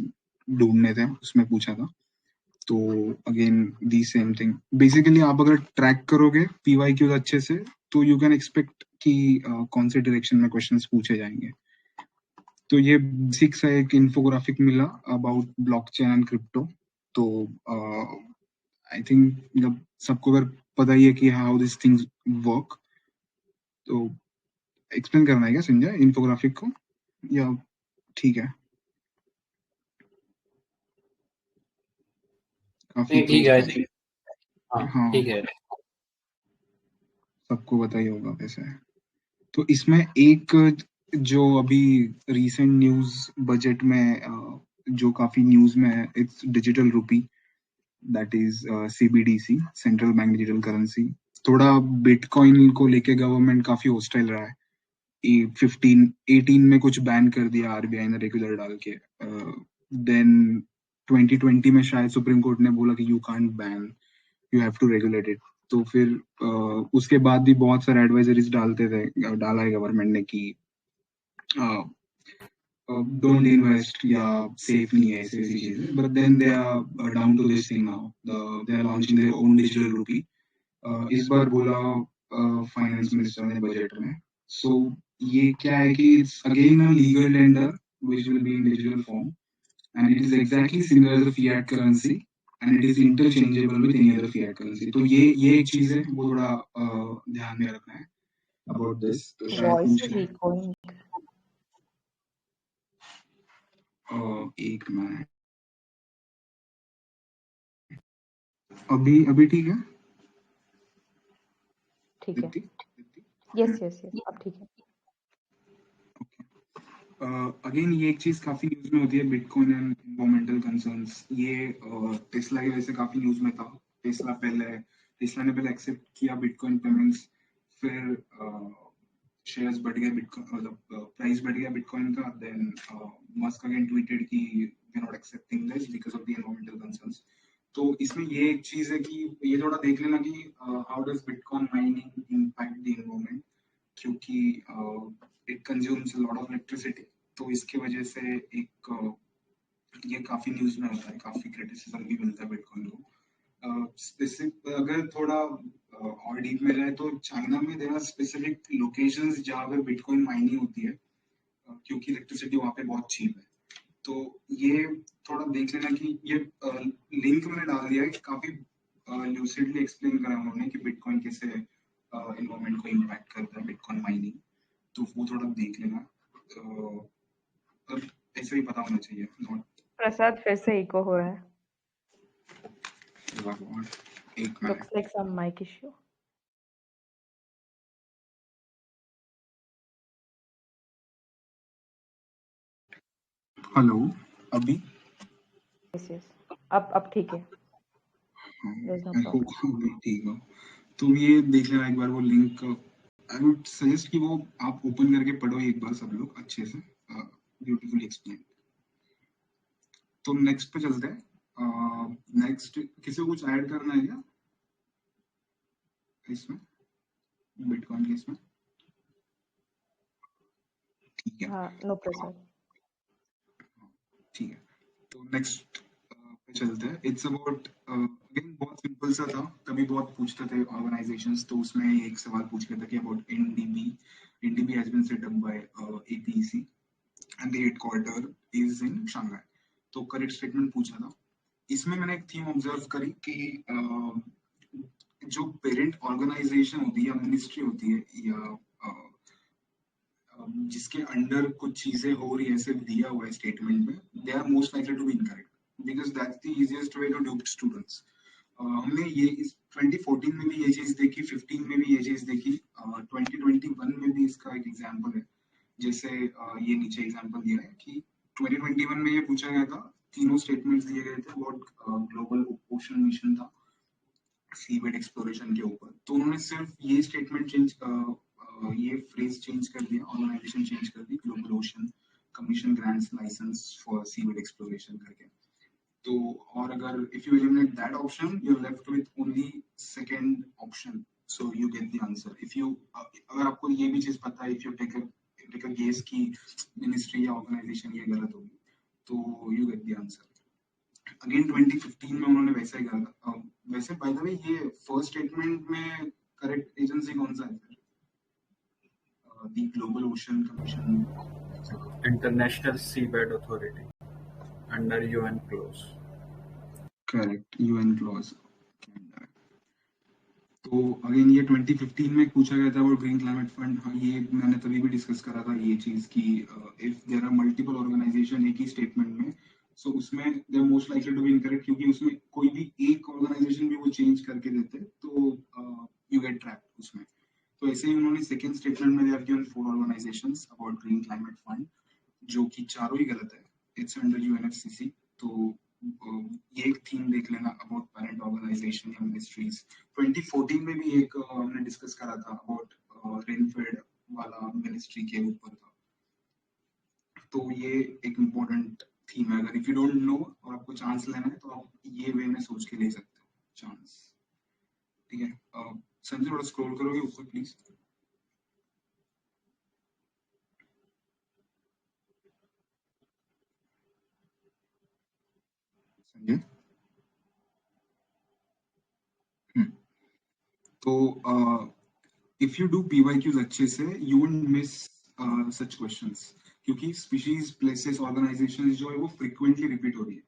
ढूंढने थे, उसमें पूछा था. तो again the same thing. Basically आप अगर ट्रैक करोगे पीवाईक्यूज अच्छे से तो यू कैन एक्सपेक्ट कि कौन से डायरेक्शन में क्वेश्चंस पूछे जाएंगे. तो ये बेसिक सा एक इन्फोग्राफिक मिला अबाउट ब्लॉकचेन एंड क्रिप्टो. तो आई थिंक मतलब सबको अगर पता ही है कि हाउ दिस थिंग्स वर्क, तो एक्सप्लेन करना है क्या संजय इन्फोग्राफिक को, या ठीक है? काफी नहीं, ठीक है, I think. हाँ, ठीक है. सबको पता ही होगा वैसे. तो इसमें एक जो अभी रीसेंट न्यूज बजट में जो काफी न्यूज में है, इट्स डिजिटल रूपी, that is CBDC, central bank digital currency. थोड़ा बिटकॉइन को लेके गवर्नमेंट काफी होस्टाइल रहा है. 15-18 में कुछ बैन कर दिया आरबीआई ने रेगुलर डाल के. देन 2020 में शायद सुप्रीम कोर्ट ने बोला कि you can't ban, you have to regulate it. तो फिर उसके बाद भी बहुत सारे एडवाइजरीज डाला है गवर्नमेंट ने कि डोंट इन्वेस्ट या सेफ नहीं है ऐसी चीजें. But then they are down to this thing now, they are launching their own digital rupee. इस बार बोला फाइनेंस मिनिस्टर ने बजट में. सो ये क्या है कि it's again a legal tender which will be in digital form and it is exactly similar as a fiat currency and it is interchangeable with any other fiat currency. तो ये एक चीज है, वो थोड़ा ध्यान में रखना है about this. तो शायद वॉइस पूछ इज लें. इकोइंग. एक मिनट. अभी ठीक है? ठीक है. दीप्ति? यस यस यस, अब ठीक है. अगेन ये एक चीज काफी न्यूज में होती है, बिटकॉइन एंड एनवायरमेंटल कंसर्न्स. ये टेस्ला की वजह से काफी न्यूज में था. टेस्ला ने पहले एक्सेप्ट किया बिटकॉइन पेमेंट्स, फिर शेयर्स बढ़ गए, बिटकॉइन मतलब प्राइस बढ़ गया बिटकॉइन का. देन मस्क अगेन ट्वीटेड कि we are not accepting this because of the environmental concerns. तो इसमें ये एक चीज है कि ये थोड़ा देख लेना कि how does bitcoin mining impact the environment, क्योंकि it consumes a lot of electricity. तो इसकी वजह से एक ये काफी न्यूज में होता है, काफी क्रिटिसिज्म भी मिलता है बिटकॉइन को. स्पेसिफिक अगर थोड़ा और डीप में जाए तो चाइना में देयर आर स्पेसिफिक लोकेशंस जहाँ पे बिटकॉइन माइनिंग होती है, क्योंकि इलेक्ट्रिसिटी वहाँ पे बहुत चीप है. तो ये थोड़ा देख लेना कि ये लिंक मैंने डाल दिया है, काफी ल्यूसिडली एक्सप्लेन करा उन्होंने कि बिटकॉइन कैसे एनवायरमेंट को इम्पैक्ट करता है बिटकॉइन माइनिंग. तो वो थोड़ा देख लेना. ऐसे ही पता होना चाहिए. नॉट प्रसाद फिर से इको हो रहा है. एक minute. Looks like some mike issue. Hello, अभी यस यस, अब ठीक है. There is no problem. ठीक हो. तो ये देख लेना एक बार वो लिंक. आई वुड सजेस्ट कि वो आप ओपन करके पढ़ो एक बार सब लोग अच्छे से. Beautifully explain. तो नेक्स्ट पे चलते हैं. नेक्स्ट किसी को कुछ ऐड करना है क्या इसमें, बिटकॉइन के इसमें? ठीक है. हाँ, नो प्रसाद. ठीक है. तो नेक्स्ट पे चलते हैं. इट्स अबाउट अगेन बहुत सिंपल सा था. कभी बहुत पूछते थे ऑर्गेनाइजेशंस, तो उसमें एक सवाल पूछ रहे थे कि about NDB has been set up by APEC and the headquarter is in Shanghai. तो करेक्ट स्टेटमेंट पूछा था. इसमें मैंने एक थीम ऑब्जर्व करी कि जो पेरेंट ऑर्गेनाइजेशन होती है, मिनिस्ट्री होती है, या जिसके अंडर कुछ चीजें हो रही है ऐसे दिया हुआ है स्टेटमेंट में, they are most likely to be incorrect because that's the easiest way to do students. हमने ये इस 2014 में भी ये चीज देखी, 15 में भी ये चीज देखी, 2021 में भी इसका एक एग्जांपल है। जैसे ये नीचे एग्जांपल दिया है कि 2021 में ये पूछा गया था, तीनों स्टेटमेंट्स दिए गए थे अबाउट ग्लोबल ओशन मिशन था सीबेड एक्सप्लोरेशन के ऊपर। तो उन्होंने सिर्फ ये स्टेटमेंट चेंज, ये फ्रेज चेंज कर दिया, ऑर्गेनाइजेशन चेंज कर दी, global ocean commission grants license for seabed exploration करके। तो और अगर if you eliminate that option, you're left with only second option, so you get the answer. If you अगर आपको ये भी चीज पता है, if you take a guess कि मिनिस्ट्री या ऑर्गेनाइजेशन ये गलत होगी, तो you get the answer. Again 2015 में उन्होंने वैसा ही करा था। वैसे बाय द वे ये फर्स्ट स्टेटमेंट में करेक्ट एजेंसी कौन सा है फिर? The global ocean commission, international seabed authority under UN close. Correct, UN clause. तो अगेन ये 2015 में पूछा गया था अबाउट ग्रीन क्लाइमेट फंड। हाँ, ये मैंने तभी भी डिस्कस करा था ये चीज कि if there are multiple organization एक ही स्टेटमेंट में, सो उसमें they are most likely to be incorrect, क्योंकि उसमें कोई भी एक ऑर्गेनाइजेशन भी वो चेंज करके देते तो यू गेट ट्रैप्ड उसमें। तो ऐसे ही उन्होंने सेकंड स्टेटमेंट में they have given 4 organisations about green climate fund, जो कि चारों ही गलत है। It's under UNFCCC. तो ये एक थीम देख लेना अबाउट पेरेंट ऑर्गेनाइजेशन या मिनिस्ट्रीज। 2014 में भी एक हमने डिस्कस करा था अबाउट रेनफेड वाला मिनिस्ट्री के ऊपर था। तो ये एक इम्पोर्टेंट थीम है। अगर इफ यू डोंट नो और आपको चांस लेना है तो आप ये वे में सोच के ले सकते हो चांस। ठीक है, संजय थोड़ा स्क्रॉल करोगे ऊपर प्लीज। संजय, तो इफ यू डू PYQs अच्छे से, you won't miss such questions, क्योंकि स्पीशीज, प्लेसेस, ऑर्गेनाइजेशंस जो है वो फ्रीक्वेंटली रिपीट हो रही है।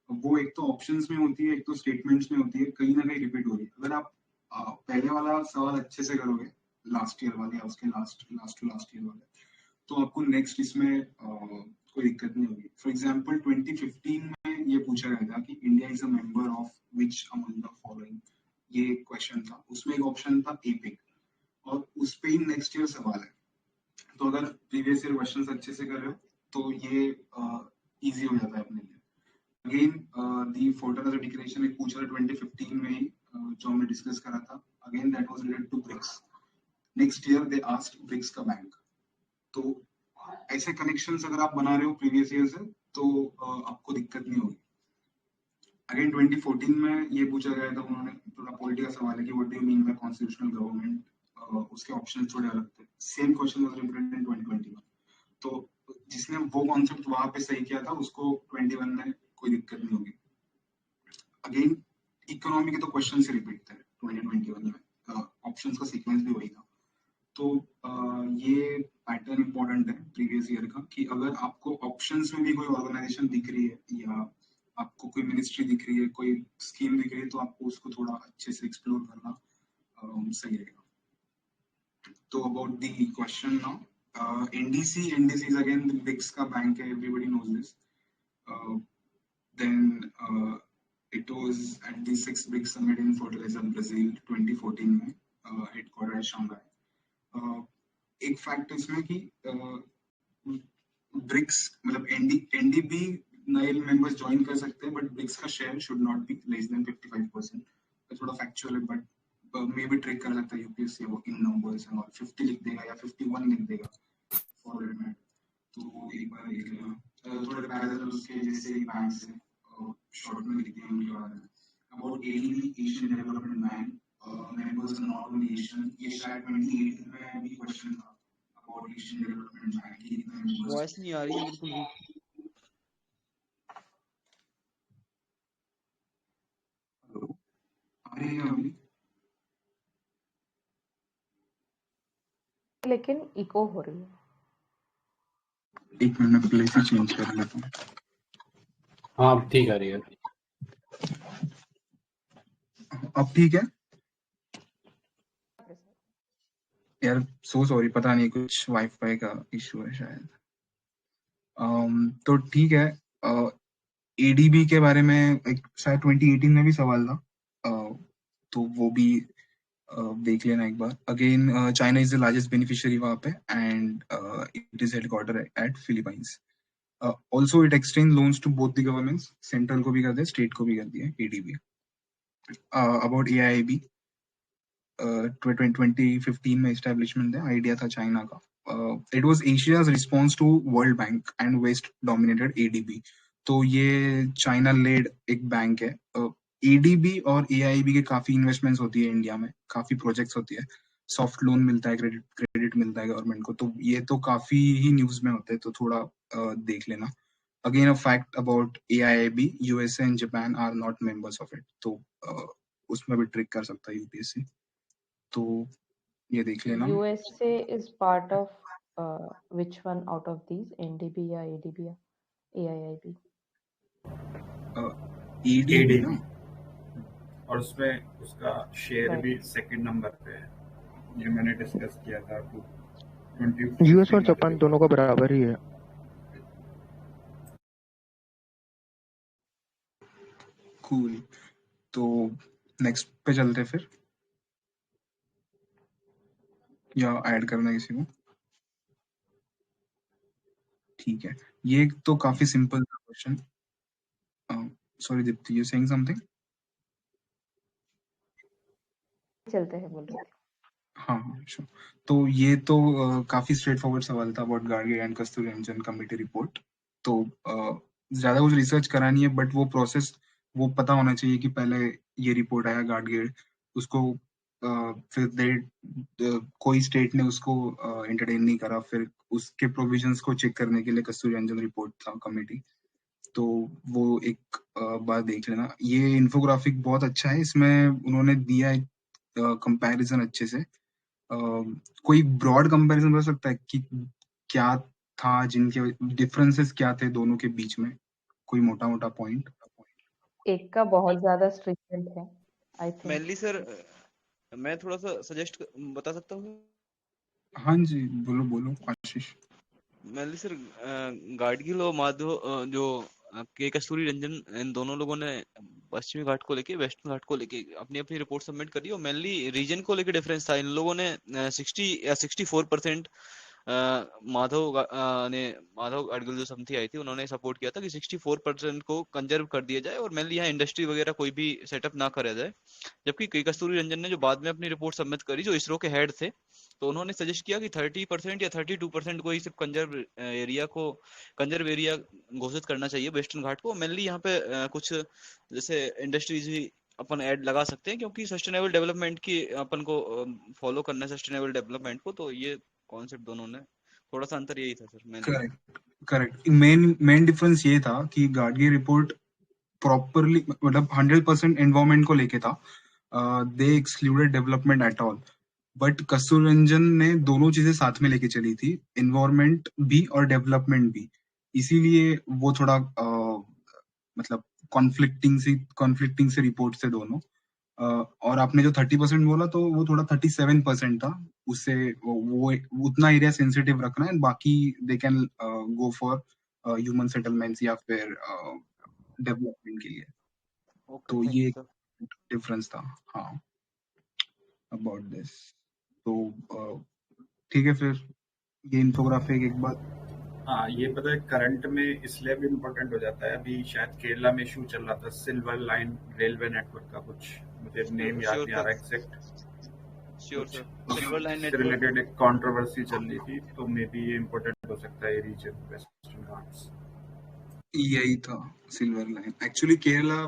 वो एक तो ऑप्शंस में होती है, एक तो स्टेटमेंट्स में होती है, कहीं ना कहीं रिपीट हो रही है। अगर आप पहले वाला सवाल अच्छे से करोगे, लास्ट ईयर वाले या उसके लास्ट टू लास्ट ईयर वाले, तो आपको नेक्स्ट इसमें कोई दिक्कत नहीं होगी। फॉर एग्जांपल 2015 में ये पूछा गया था कि India is a member of which among the following, ये क्वेश्चन था। उसमें एक ऑप्शन था एपिक, और उस पे ही नेक्स्ट ईयर सवाल है। तो अगर प्रीवियस ईयर क्वेश्चंस अच्छे से कर रहे हो तो ये इजी हो जाता है अपने लिए। अगेन दी फोर्टानाज डिक्लेरेशन एक पूछा था 2015 में ही, जो हमने डिस्कस करा था। Again that was related to BRICS. Next year they asked BRICS का बैंक। तो ऐसे कनेक्शंस अगर आप बना रहे हो प्रीवियस ईयर से, तो आपको दिक्कत नहीं होगी। अगेन 2014 में ये पूछा गया था, उन्होंने थोड़ा पॉलिटी का सवाल है कि what do you mean by constitutional government. उसके ऑप्शन थोड़े अलग थे। Same question was repeated in 2021। तो जिसने वो कॉन्सेप्ट वहां पे सही किया था उसको 21 में कोई दिक्कत नहीं होगी। अगेन इकोनॉमी के तो क्वेश्चन से रिपीट थे 2021 में, ऑप्शंस का सीक्वेंस भी वही था। तो ये पैटर्न इंपॉर्टेंट है प्रीवियस ईयर का, कि अगर आपको ऑप्शंस में भी कोई ऑर्गेनाइजेशन दिख रही है या आपको कोई मिनिस्ट्री दिख रही है, कोई स्कीम दिख रही है, तो आपको उसको थोड़ा अच्छे से एक्सप्लोर करना सही रहेगा। तो about the question now, NDC is again the BRICS का बैंक है, everybody knows this. Then it was at the 6th BRICS Summit in Fortaleza, Brazil 2014 में, headquartered at Shanghai। एक फैक्ट इसमें कि ब्रिक्स मतलब NDB नए मेंबर्स ज्वाइन कर सकते हैं, बट ब्रिक्स का share should not be less than 55%। थोड़ा फैक्चुअल है, बट मे बी ट्रिक कर सकता है यूपीएससी वो इन नंबर्स एंड और 50 लिख देगा या 51 लिख देगा फॉर इट। तो एक बार लिख लेना, थोड़ा पैरेलल उसके जैसे बैंक से शॉर्ट में लिख दिया उनके बारे में। About ADB, Asian development bank, members are not only Asian। ये शायद 2018 में भी क्वेश्चन था अबाउट एशियन डेवलपमेंट बैंक की कितने members। वॉइस नहीं आ रही है बिल्कुल भी। हेलो, आ रही है अभी? लेकिन इको हो रही है। एक मिनट में प्लेस ही चेंज कर लेता हूँ। हाँ ठीक आ रही है। अब ठीक है यार, सो सॉरी, पता नहीं कुछ वाईफाई का इशू है शायद। तो ठीक है, ADB के बारे में एक शायद 2018 में भी सवाल था। तो वो भी देख लेना एक बार. Again China is the largest beneficiary वहाँ पे and it is headquarter at Philippines. Also it extend loans to both the governments, central को भी कर दिया, स्टेट को भी कर दिया एडीबी. अबाउट एआईबी 2015 में एस्टेब्लिशमेंट है, आइडिया था चाइना का. It was Asia's response to World Bank and West dominated ADB. तो ये चाइना लेड एक बैंक है. एडीबी और एआईबी के काफी इन्वेस्टमेंट्स होती है इंडिया में, काफी प्रोजेक्ट्स होती है, सॉफ्ट लोन मिलता है, क्रेडिट मिलता है गवर्नमेंट को. तो ये तो काफी ही न्यूज में होते हैं, तो थोड़ा देख लेना. Again a fact about AIB, USA and Japan are not members of it, तो उसमें भी ट्रिक कर सकता है यूपीएससी. तो ये देख लेना. USA is part of which one out of these? NDB या ADB या AIIB? एडीबी ना, और उसमें उसका शेयर Right. भी सेकंड नंबर पे है. ये मैंने डिस्कस किया था 20 यूएस और जापान दोनों का बराबर ही है. कूल. तो नेक्स्ट पे चलते फिर, या ऐड करना किसी को? ठीक है. ये तो काफी simple question. Sorry Deepti, you saying something? चलते हैं बोल रहे थे. हाँ sure. तो ये तो काफी स्ट्रेट फॉरवर्ड सवाल था about Gadgil and Kasturi Ranjan committee report. तो ज्यादा कुछ रिसर्च करा नहीं है, बट वो प्रोसेस वो पता होना चाहिए कि पहले ये रिपोर्ट आया गाडगिल, उसको फिर कोई स्टेट ने उसको एंटरटेन नहीं करा, फिर उसके प्रोविजंस को चेक करने के लिए कस्तूरी रंजन रिपोर्ट था कमेटी. तो वो एक बार देख लेना. ये इन्फोग्राफिक बहुत अच्छा है, इसमें उन्होंने दिया एक कंपैरिजन अच्छे से. कोई ब्रॉड कंपैरिजन हो सकता है कि क्या था, जिनके डिफरेंसेस क्या थे दोनों के बीच में, कोई मोटा मोटा पॉइंट? एक का बहुत ज्यादा स्ट्रिक्टेंट है आई थिंक. मेनली सर मैं थोड़ा सा सजेस्ट बता सकता हूँ. हाँ जी, बोलो बोलो आशीष. मेनली सर गाडगिल और माधव जो के कस्तूरी रंजन, इन दोनों लोगों ने पश्चिमी घाट को लेके वेस्टर्न घाट को लेके अपनी अपनी रिपोर्ट सबमिट करी, और मेनली रीजन को लेके डिफरेंस था. इन लोगों ने 60 या 64% माधव गाडगिल जो समिति आई थी उन्होंने सपोर्ट किया था कि 64% को कंजर्व कर दिया जाए और मेनली यहाँ इंडस्ट्री वगैरह कोई भी सेटअप ना करा जाए. जबकि के कस्तूरी रंजन ने जो बाद में अपनी रिपोर्ट सबमिट करी, जो इसरो के हेड थे, तो उन्होंने सजेस्ट किया कि 30% या 32% को ही सिर्फ कंजर्व एरिया घोषित करना चाहिए वेस्टर्न घाट को. मेनली यहाँ पे कुछ जैसे इंडस्ट्रीज भी अपन ऐड लगा सकते हैं, क्योंकि सस्टेनेबल डेवलपमेंट की अपन को फॉलो करना है, सस्टेनेबल डेवलपमेंट को. तो ये कॉन्सेप्ट दोनों ने थोड़ा सा अंतर यही था सर. करेक्ट. मेन डिफरेंस ये था कि गाडगिल रिपोर्ट प्रॉपरली, मतलब 100% एनवायरमेंट को लेके था. They excluded development at all. But Kasturi Rangan ने दोनों चीजें साथ में लेके चली थी, एनवायरमेंट भी और डेवलपमेंट भी. इसीलिए वो थोड़ा मतलब कॉन्फ्लिक्टिंग से रिपोर्ट थे दोनों. और आपने जो 30% बोला, तो वो थोड़ा 37% था. उससे वो उतना एरिया सेंसिटिव रखना है, बाकी they can go for human settlements या फिर डेवलपमेंट के लिए. तो ये डिफरेंस था हाँ अबाउट दिस. तो ठीक है, फिर ये इन्फोग्राफिक एक बात. हाँ, ये पता है करंट में इसलिए भी इम्पोर्टेंट हो जाता है. अभी शायद केरला में इशू चल रहा था सिल्वर लाइन रेलवे नेटवर्क का, कुछ मुझे नेम याद नहीं आ रहा exact. Sure sir. Silver line network से रिलेटेड एक कंट्रोवर्सी चल रही थी, तो मे बी ये इम्पोर्टेंट हो सकता है रीजन वेस्टर्न घाट्स. यही था सिल्वर लाइन. एक्चुअली केरला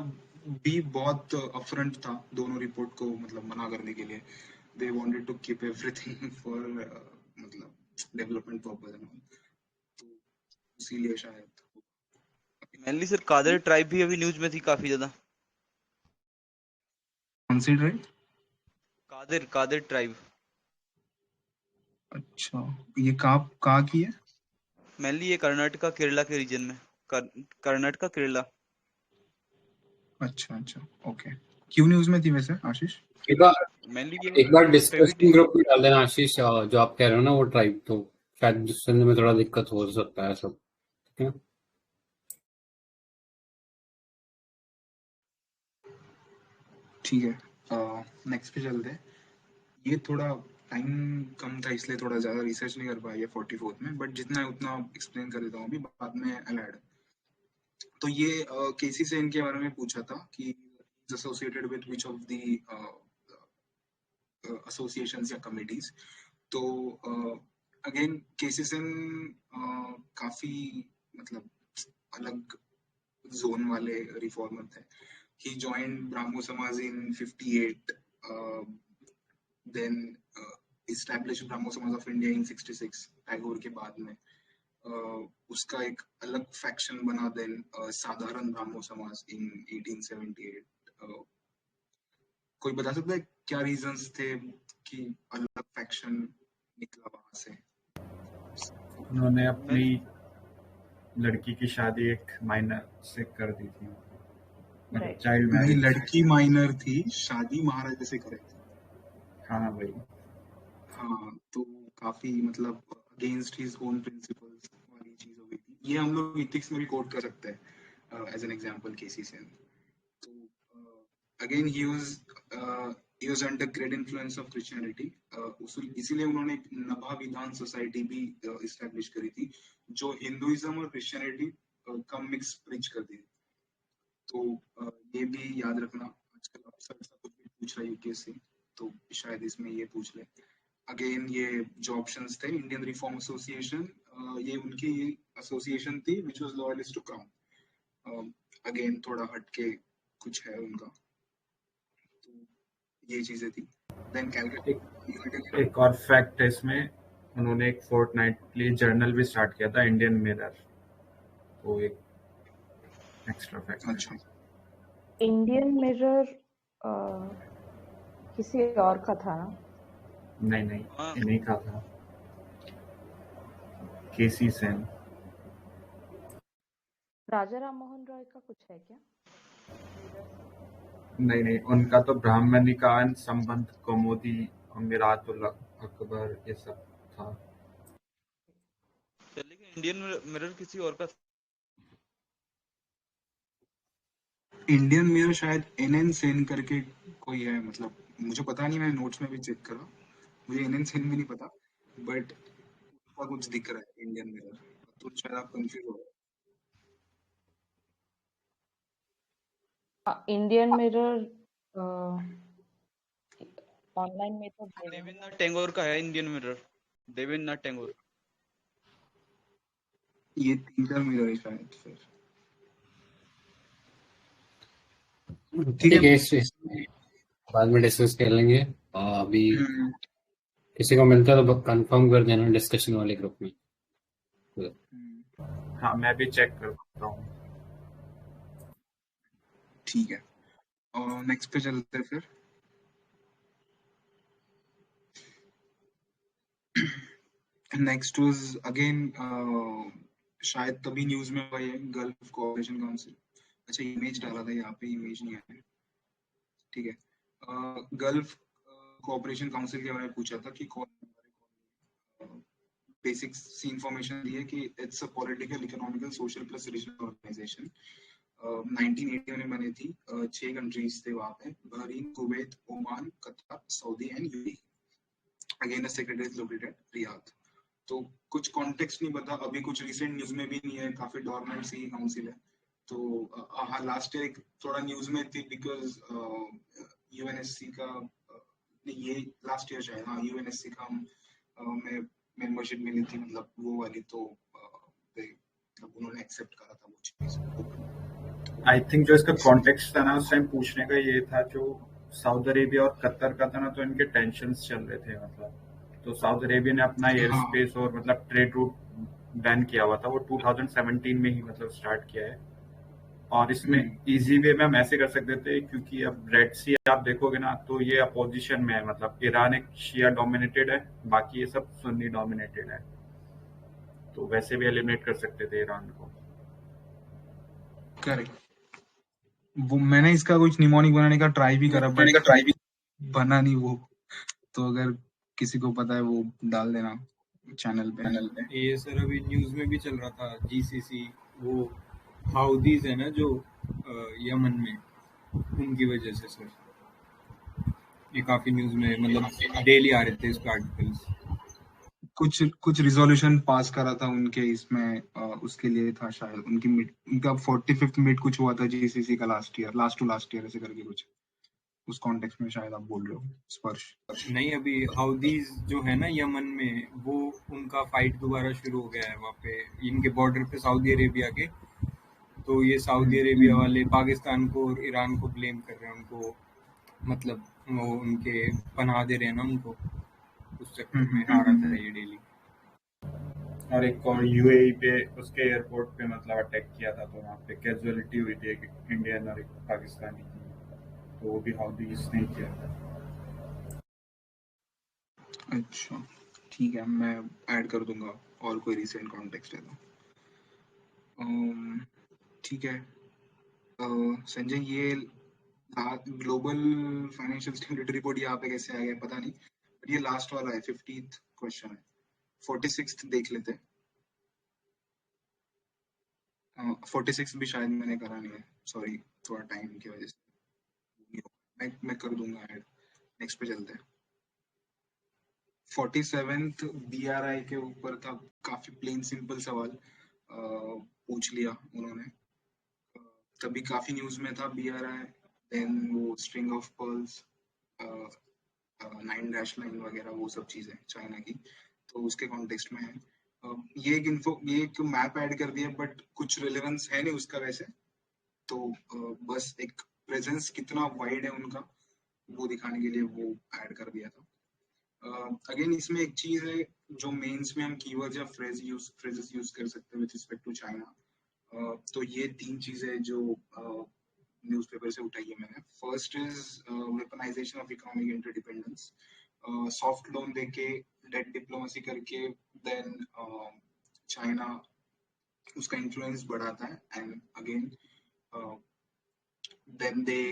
भी बहुत अपफ्रंट था दोनों रिपोर्ट को मतलब मना करने के लिए. They wanted to keep everything for मतलब डेवलपमेंट पर्पस, तो इसीलिए शायद. मेनली सर कादर ट्राइब भी अभी न्यूज में थी काफी ज्यादा. कौन सी ट्राइब? कादर ट्राइब. अच्छा, ये कहाँ की है? मेनली ये कर्नाटका केरला के रीजन में, कर्नाटका केरला. अच्छा ओके. क्यों न्यूज में थी वैसे आशीष? एक बार डिस्कशन ग्रुप में डाल देना आशीष, जो आप कह रहे हो ना वो ट्राइब, तो शायद सुनने में थोड़ा दिक्कत हो सकता है सब. ठीक है, ठीक है. नेक्स्ट पे चलते हैं। ये थोड़ा टाइम कम था इसलिए थोड़ा ज़्यादा रिसर्च नहीं कर पाया 44th में, बट जितना है उतना एक्सप्लेन कर देता हूँ अभी, बाद में ऐड। तो ये केसी सेन के बारे में पूछा था कि associated with which of the associations या कमिटीज। तो अगेन केसी सेन काफी मतलब अलग जोन वाले रिफॉर्मर थे। He joined Brahmo Samaj in 58, then established Brahmo Samaj of India in 66, Tagore के बाद में। उसका एक अलग फैक्शन बना देन साधारण ब्राह्मो समाज इन 1878। कोई बता सकता है क्या रीजंस थे कि अलग फैक्शन निकला वहां से? उन्होंने अपनी लड़की की शादी एक माइनर से कर दी थी, मतलब चाइल्ड नहीं, मैरिज। लड़की माइनर थी, शादी महाराजा से करे थी। हाँ भाई। हाँ, तो काफी मतलब अगेंस्ट हिज ओन प्रिंसिपल्स वाली चीज हो गई थी। ये हम लोग इथिक्स में भी कोट कर सकते हैं एज एन एग्जांपल केसी सेन। तो again he was under great influence of Christianity. इसीलिए उन्होंने नभा विधान सोसाइटी भी एस्टैब्लिश करी थी, जो हिंदुइज्म और क्रिश्चियनिटी का मिक्स प्रीच करती थी। तो ये भी याद रखना, आजकल अक्सर ऐसा कुछ भी पूछ रहा है यूपीएससी, तो शायद इसमें ये पूछ ले। अगेन ये जो ऑप्शंस थे, इंडियन रिफॉर्म एसोसिएशन, ये उनकी एसोसिएशन थी which was loyalist to crown. Again थोड़ा हटके कुछ है उनका, तो ये चीजें थी। देन कैलकाटा। एक और फैक्ट है इसमें, उन्होंने एक फोर्टनाइटली जर्नल भी स्टार्ट किया था, इंडियन मिरर, वो एक एक्स्ट्रा फैक्ट। अच्छा, इंडियन मिरर किसी और का था ना? नहीं, इन्हीं का था, केसी सेन। राजा राम मोहन रॉय का कुछ है क्या? नहीं, उनका तो ब्राह्मणिकान संबंध, कौमुदी, अमीरातुल अकबर, ये सब था। लेकिन इंडियन मिरर किसी और का। इंडियन मिरर शायद एनएन सेन करके कोई है, मतलब मुझे पता नहीं, मैंने नोट्स में भी चेक करा, मुझे एनएन सेन भी नहीं पता, बट उसका कुछ दिख रहा है इंडियन मिरर, तो शायद आप कंफ्यूज हो गए। इंडियन मिरर ऑनलाइन में तो देवेंद्रनाथ टैगोर का है इंडियन मिरर, देवेंद्रनाथ टैगोर। ये तीसरा मिरर है शायद फिर। ठीक है, इस बाद में डिस्कस कर लेंगे। अभी किसी को मिलता है तो कंफर्म कर देना डिस्कशन वाले ग्रुप में। हाँ, मैं भी चेक करता हूँ। ठीक है, और नेक्स्ट पे चलते हैं फिर। नेक्स्ट वाज अगेन शायद तभी न्यूज में हुआ ये गल्फ कोऑपरेशन काउंसिल। अच्छा, इमेज डाला था यहाँ पे, इमेज नहीं आया। ठीक है, गल्फ कोऑपरेशन काउंसिल के बारे में पूछा था कि कौन। बेसिक सी इंफॉर्मेशन दी है कि it's a political, economical, social plus regional organization. 1980 में बनी थी। 6 कंट्रीज थे वहाँ पे, Bahrain, Kuwait, Oman, Qatar, Saudi and UAE. Again secretary is located Riyadh. तो कुछ कॉन्टेक्स्ट नहीं पता, अभी कुछ रिसेंट न्यूज में भी नहीं है, काफी डॉर्मेंट सी काउंसिल है। तो हाँ, लास्ट ईयर एक थोड़ा न्यूज में थी बिकॉज यूएनएससी का ये लास्ट ईयर शायद, हाँ, यूएनएससी का में मेंबरशिप मिली थी, मतलब वो वाली, तो मतलब उन्होंने एक्सेप्ट करा था वो चीज। आई थिंक जो इसका कॉन्टेक्स्ट था ना उस टाइम पूछने का ये था, जो सऊदी अरेबिया और कतर का था ना, तो इनके टेंशन्स चल रहे थे, मतलब तो सऊदी अरेबिया ने अपना एयर स्पेस और मतलब ट्रेड रूट बैन किया हुआ था, वो 2017 में ही मतलब स्टार्ट किया है। और इसमें इजी वे में हम ऐसे कर सकते थे, क्योंकि अब रेड सी आप देखोगे ना तो ये अपोजिशन में है, मतलब ईरान एक शिया डोमिनेटेड है, बाकी ये सब सुन्नी डोमिनेटेड है, तो वैसे भी एलिमिनेट कर सकते थे ईरान को। करेक्ट, वो मैंने इसका कुछ निमोनिक बनाने का ट्राई भी करा, बना नहीं वो, तो अगर किसी को पता है वो डाल देना चैनल पे। ये सर अभी न्यूज में भी चल रहा था, जीसीसी, वो हाउदीज है ना जो यमन में, उनकी वजह से सर। ये काफी न्यूज में मतलब डेली आ रहे थे इस पे आर्टिकल्स। कुछ रिजोल्यूशन पास करा था उनके इसमें, उसके लिए था शायद उनका 45th मीट कुछ हुआ था जीसीसी का लास्ट टू लास्ट ईयर ऐसे करके कुछ, उस कॉन्टेक्स्ट में शायद आप बोल रहे हो स्पर्श। नहीं, अभी हाउदीज जो है ना यमन में, वो उनका फाइट दोबारा शुरू हो गया है वहाँ पे इनके बॉर्डर पे सऊदी अरेबिया के। तो ये सऊदी अरेबिया वाले पाकिस्तान को और ईरान को ब्लेम कर रहे हैं, उनको मतलब वो उनके पनाह दे रहे हैं ना उनको, उस चक्कर में आ रहा था ये डेली। और एक और यूएई पे उसके एयरपोर्ट पे मतलब अटैक किया था, तो वहाँ पे कैजुअलिटी हुई थी एक इंडियन और एक पाकिस्तानी की, तो वो भी हाउदीज ने किया था। अच्छा ठीक है, मैं ऐड कर दूंगा और कोई रिसेंट कॉन्टेक्स्ट है तो। ठीक है संजय, ये ग्लोबल फाइनेंशियल स्टेबिलिटी रिपोर्ट यहाँ पे कैसे आ गया पता नहीं, पर ये लास्ट वाला है 50th क्वेश्चन है। 46th देख लेते हैं। 46 भी शायद मैंने करा नहीं है, सॉरी थोड़ा टाइम की वजह से। मैं कर दूंगा ऐड। नेक्स्ट पे चलते हैं। 47th BRI के ऊपर था, काफी प्लेन सिंपल सवाल पूछ लिया उन्होंने। तभी काफी न्यूज में था BRI, देन वो स्ट्रिंग ऑफ पर्ल्स, 9-9 वगैरह वो सब चीजें चाइना की, तो उसके कॉन्टेक्स्ट में है। ये एक मैप ऐड कर दिया, बट कुछ रिलेवेंस है नहीं उसका वैसे, तो बस एक प्रेजेंस कितना वाइड है उनका वो दिखाने के लिए वो ऐड कर दिया था। अगेन इसमें एक चीज है जो मेंस में हम कीवर्ड्स या फ्रेजेस यूज कर सकते हैं विद रिस्पेक्ट टू चाइना। तो ये 3 चीजें जो न्यूज़पेपर से उठाई है मैंने। First is weaponization of economic interdependence, soft loan देके डेट डिप्लोमेसी करके देन चाइना उसका इन्फ्लुएंस बढ़ाता है, and again then they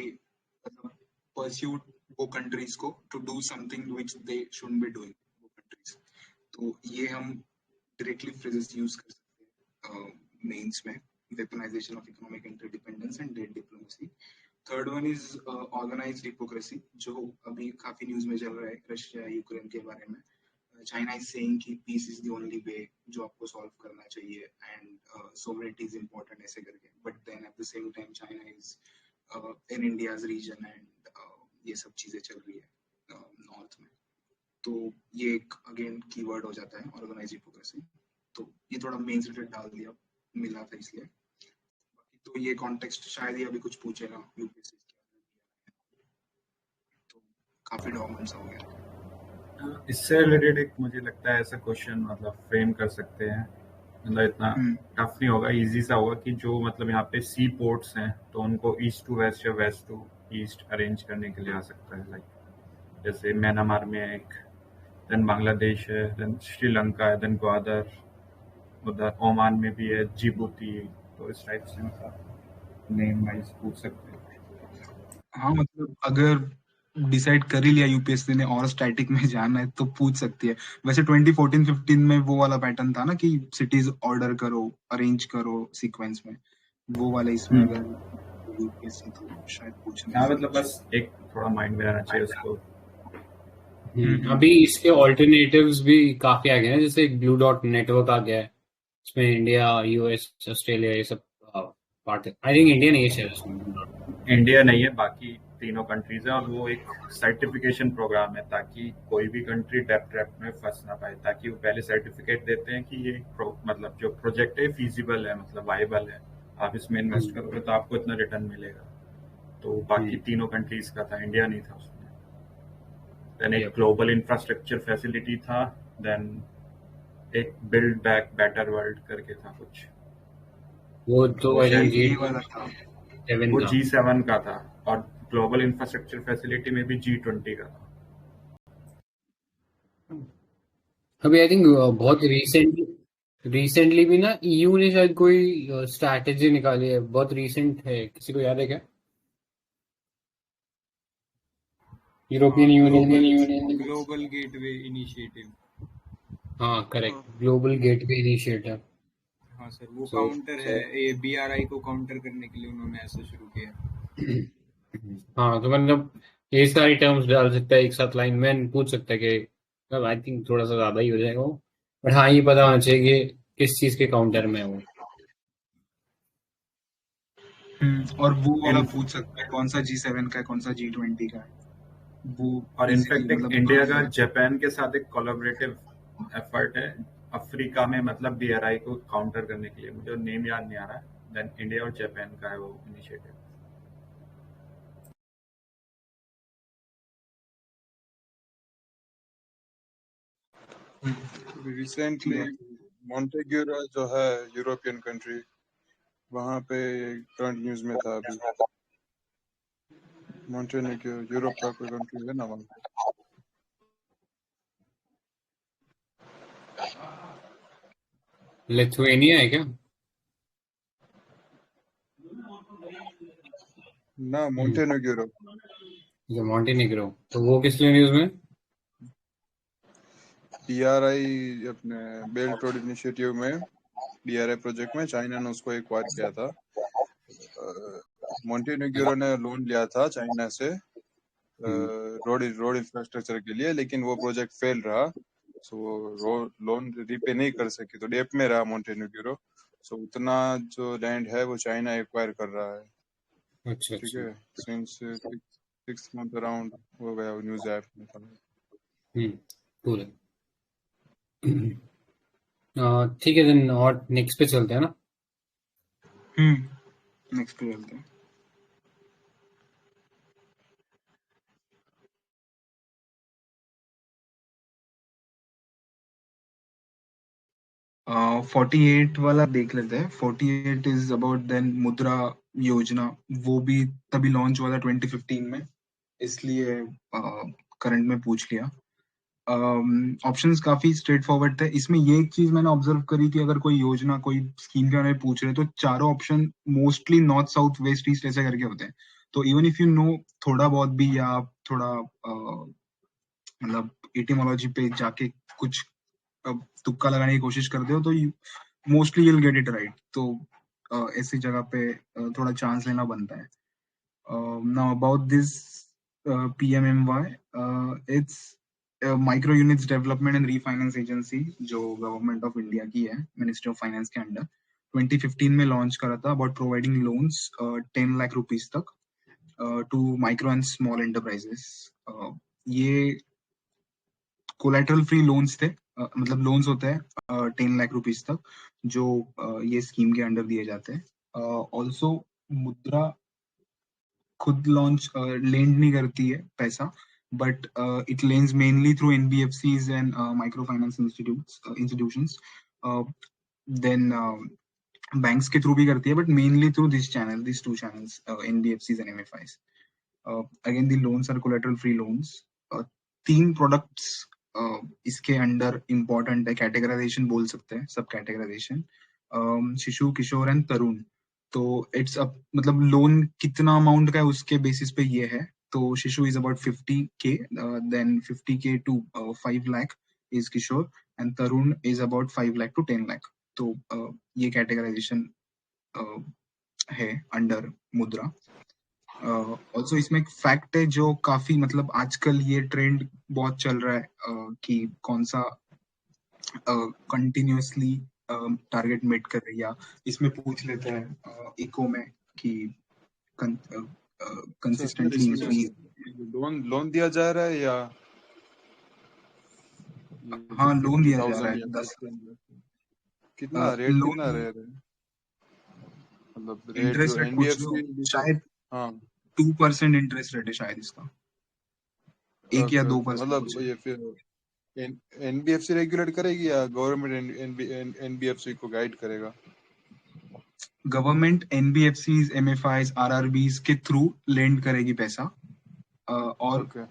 pursued वो कंट्रीज को to do something which they shouldn't be doing वो कंट्रीज। तो ये हम डायरेक्टली फ्रेजेस यूज कर सकते हैं मेंस में, weaponisation of economic interdependence and debt diplomacy. Third one is organised hypocrisy, जो अभी काफी न्यूज में चल रहा है रशिया यूक्रेन के बारे में। चाइना इज सेइंग कि peace is the only way जो आपको सॉल्व करना चाहिए, एंड सोवरेनिटी इज इम्पोर्टेंट ऐसे करके, but then at the same time China is in India's region, and ये सब चीजें चल रही है नॉर्थ में। तो ये एक अगेन कीवर्ड हो जाता है ऑर्गेनाइज्ड हिपोक्रेसी। तो ये थोड़ा मेन से डाल दिया मिला था इसलिए। तो ये कॉन्टेक्स्ट शायद ही अभी कुछ पूछेगा यूपीएससी, तो काफी डॉक्यूमेंट्स हो गया। इससे रिलेटेड एक मुझे लगता है ऐसा क्वेश्चन मतलब फ्रेम कर सकते हैं, मतलब इतना टफ नहीं होगा, इजी सा होगा कि जो मतलब यहाँ पे सी पोर्ट्स हैं तो उनको ईस्ट टू वेस्ट या वेस्ट टू ईस्ट अरेंज करने के लिए आ सकता है। लाइक जैसे म्यांमार में एक, देन बांग्लादेश है, देन श्रीलंका है, देन ग्वादर, उधर ओमान में भी है, जिबूती, तो इस टाइप से मतलब नेम वाइज पूछ सकते हैं। हाँ मतलब अगर डिसाइड कर ही लिया यूपीएससी ने और स्टैटिक में जाना है तो पूछ सकती है। वैसे 2014-15 में वो वाला पैटर्न था ना कि सिटीज ऑर्डर करो, अरेंज करो सीक्वेंस में, वो वाला इसमें अगर यूपीएससी तो शायद पूछने। हाँ मतलब बस एक थोड़ा माइंड में रहना चाहिए उसको। अभी इसके ऑल्टरनेटिव्स भी काफी आ गए हैं, जैसे एक ब्लू डॉट नेटवर्क आ गया है, इसमें इंडिया, यूएस, ऑस्ट्रेलिया ये सब पार्ट है। आई थिंक इंडिया नहीं है शायद उसमें। इंडिया नहीं है, बाकी तीनों कंट्रीज है, और वो एक सर्टिफिकेशन प्रोग्राम है ताकि कोई भी कंट्री डेब्ट ट्रैप में फंस ना पाए, ताकि वो पहले सर्टिफिकेट देते हैं कि ये मतलब जो प्रोजेक्ट है फीजिबल है, मतलब वाइबल है, आप इसमें इन्वेस्ट करोगे तो आपको इतना रिटर्न मिलेगा। तो बाकी तीनों कंट्रीज का था, इंडिया नहीं था उसमें। देन एक ग्लोबल इंफ्रास्ट्रक्चर फैसिलिटी था, देन एक बिल्ड बैक बेटर वर्ल्ड करके था कुछ, वो तो वो G7 का था, और ग्लोबल इंफ्रास्ट्रक्चर फैसिलिटी में भी G20 का था। अभी आई थिंक बहुत रिसेंटली भी ना ईयू ने शायद कोई स्ट्रैटेजी निकाली है, बहुत रिसेंट है, किसी को याद है क्या? European union global gateway initiative. हाँ करेक्ट, ग्लोबल गेटवे इनिशिएटिव। हाँ सर, वो काउंटर है, ये BRI को काउंटर करने के लिए उन्होंने ऐसा शुरू किया। हाँ तो मतलब ये सारी टर्म्स डाल सकता है एक साथ, लाइन मैन पूछ सकता है कि मतलब आई थिंक थोड़ा सा ज्यादा ही हो जाएगा वो, बट हाँ ये पता होना चाहिए कि किस चीज के काउंटर में है वो। और वो वाला And- पूछ सकता है कौन सा G7 का है, कौन सा G20 का है, वो और easily इनफैक्ट एक मतलब इंडिया का जापान के साथ एक कोलैबोरेटिव एफर्ट है अफ्रीका में, मतलब BRI को काउंटर करने के लिए। मुझे नेम याद नहीं आ रहा है, देन इंडिया और जापान का है वो इनिशिएटिव। रिसेंटली मॉन्टेग्यूरा जो है यूरोपियन कंट्री, वहाँ पे करंट न्यूज में था अभी। मॉन्टेनेग्रो यूरोप का कोई कंट्री है ना वहाँ पे। लिथुएनिया है क्या? ना, मॉन्टेनेग्रो। जो मॉन्टेनेग्रो, तो वो किस लिए न्यूज में? BRI अपने बेल्ट रोड इनिशिएटिव में, BRI प्रोजेक्ट में चाइना ने उसको एक्वायर किया था। मॉन्टेनेग्रो ने लोन लिया था चाइना से रोड इंफ्रास्ट्रक्चर के लिए, लेकिन वो प्रोजेक्ट फेल रहा, सो लोन रीपे नहीं कर सकी, तो डेप में रहा मॉन्टेनेग्रो। सो उतना जो लैंड है वो चाइना एक्वायर कर रहा है। अच्छा ठीक अच्छा। है, सिंस 6 मंथ अराउंड हो गया, वो न्यूज ऐप में था। कूल है। ठीक है देन, और नेक्स्ट पे चलते हैं ना। नेक्स्ट पे चलते हैं। uh, 48 वाला देख लेते हैं। 48 इज अबाउट देन मुद्रा योजना, वो भी तभी लॉन्च हुआ था 2015 में, इसलिए करंट में पूछ लिया। ऑप्शंस काफी स्ट्रेट फॉरवर्ड थे। इसमें ये एक चीज मैंने ऑब्जर्व करी कि अगर कोई योजना कोई स्कीम के बारे में पूछ रहे तो चारों option mostly north south west east ऐसे करके होते हैं। तो इवन इफ यू नो थोड़ा बहुत भी, या थोड़ा मतलब एटिमोलॉजी पे जाके कुछ तुक्का लगाने की कोशिश करते हो तो mostly you'll get it right. तो ऐसी जगह पे थोड़ा चांस लेना बनता है। Now about this PMMY, it's micro units development and refinance agency, जो गवर्नमेंट ऑफ इंडिया की है, मिनिस्ट्री ऑफ फाइनेंस के अंडर 2015 में लॉन्च करा था about providing loans 10 lakh rupees तक to micro and small enterprises. ये कोलेटरल फ्री लोन्स थे, मतलब लोन्स होते हैं 10 लाख रुपीज तक, जो ये स्कीम के अंडर दिए जाते हैं। ऑल्सो मुद्रा खुद लॉन्च लेंड नहीं करती है पैसा, but it lends mainly through NBFCs and micro finance institutions. Then banks के थ्रू भी करती है, but mainly through this two channels, NBFCs and MFIs. Again, the loans are collateral free loans. 3 products इसके अंडर इम्पोर्टेंट है, कैटेगराइजेशन बोल सकते हैं, सब कैटेगराइजेशन, शिशु, किशोर एंड तरुण। तो इट्स अप मतलब लोन कितना अमाउंट का है उसके बेसिस पे ये है। तो Shishu is about 50K, then 50K to 5 lakh is Kishor, and Tarun is about 5 lakh to 10 lakh। तो ये कैटेगराइजेशन है अंडर मुद्रा। ऑल्सो इसमें एक फैक्ट है जो काफी मतलब आजकल ये ट्रेंड बहुत चल रहा है कि कौन सा कंटिन्यूअसली टारगेट मीट कर रही है। इसमें पूछ लेते हैं इको में कि कंसिस्टेंटली इंक्रीज। लोन दिया जा रहा है या हाँ, लोन दिया जा 50,000 रहा है या 10 कितना रेट लोन। कितना रह रहे हैं, मतलब रेट इंटरेस्ट जो रेट पूछ लो, NBFC शायद हाँ 2% इंटरेस्ट रेट है शायद इसका, 1 या 2%। मतलब ये फिर NBFC रेगुलेट करेगी या गवर्नमेंट NBFC को गाइड करेगा? गवर्नमेंट NBFCs, MFIs, RRBs के थ्रू लेंड करेगी पैसा, और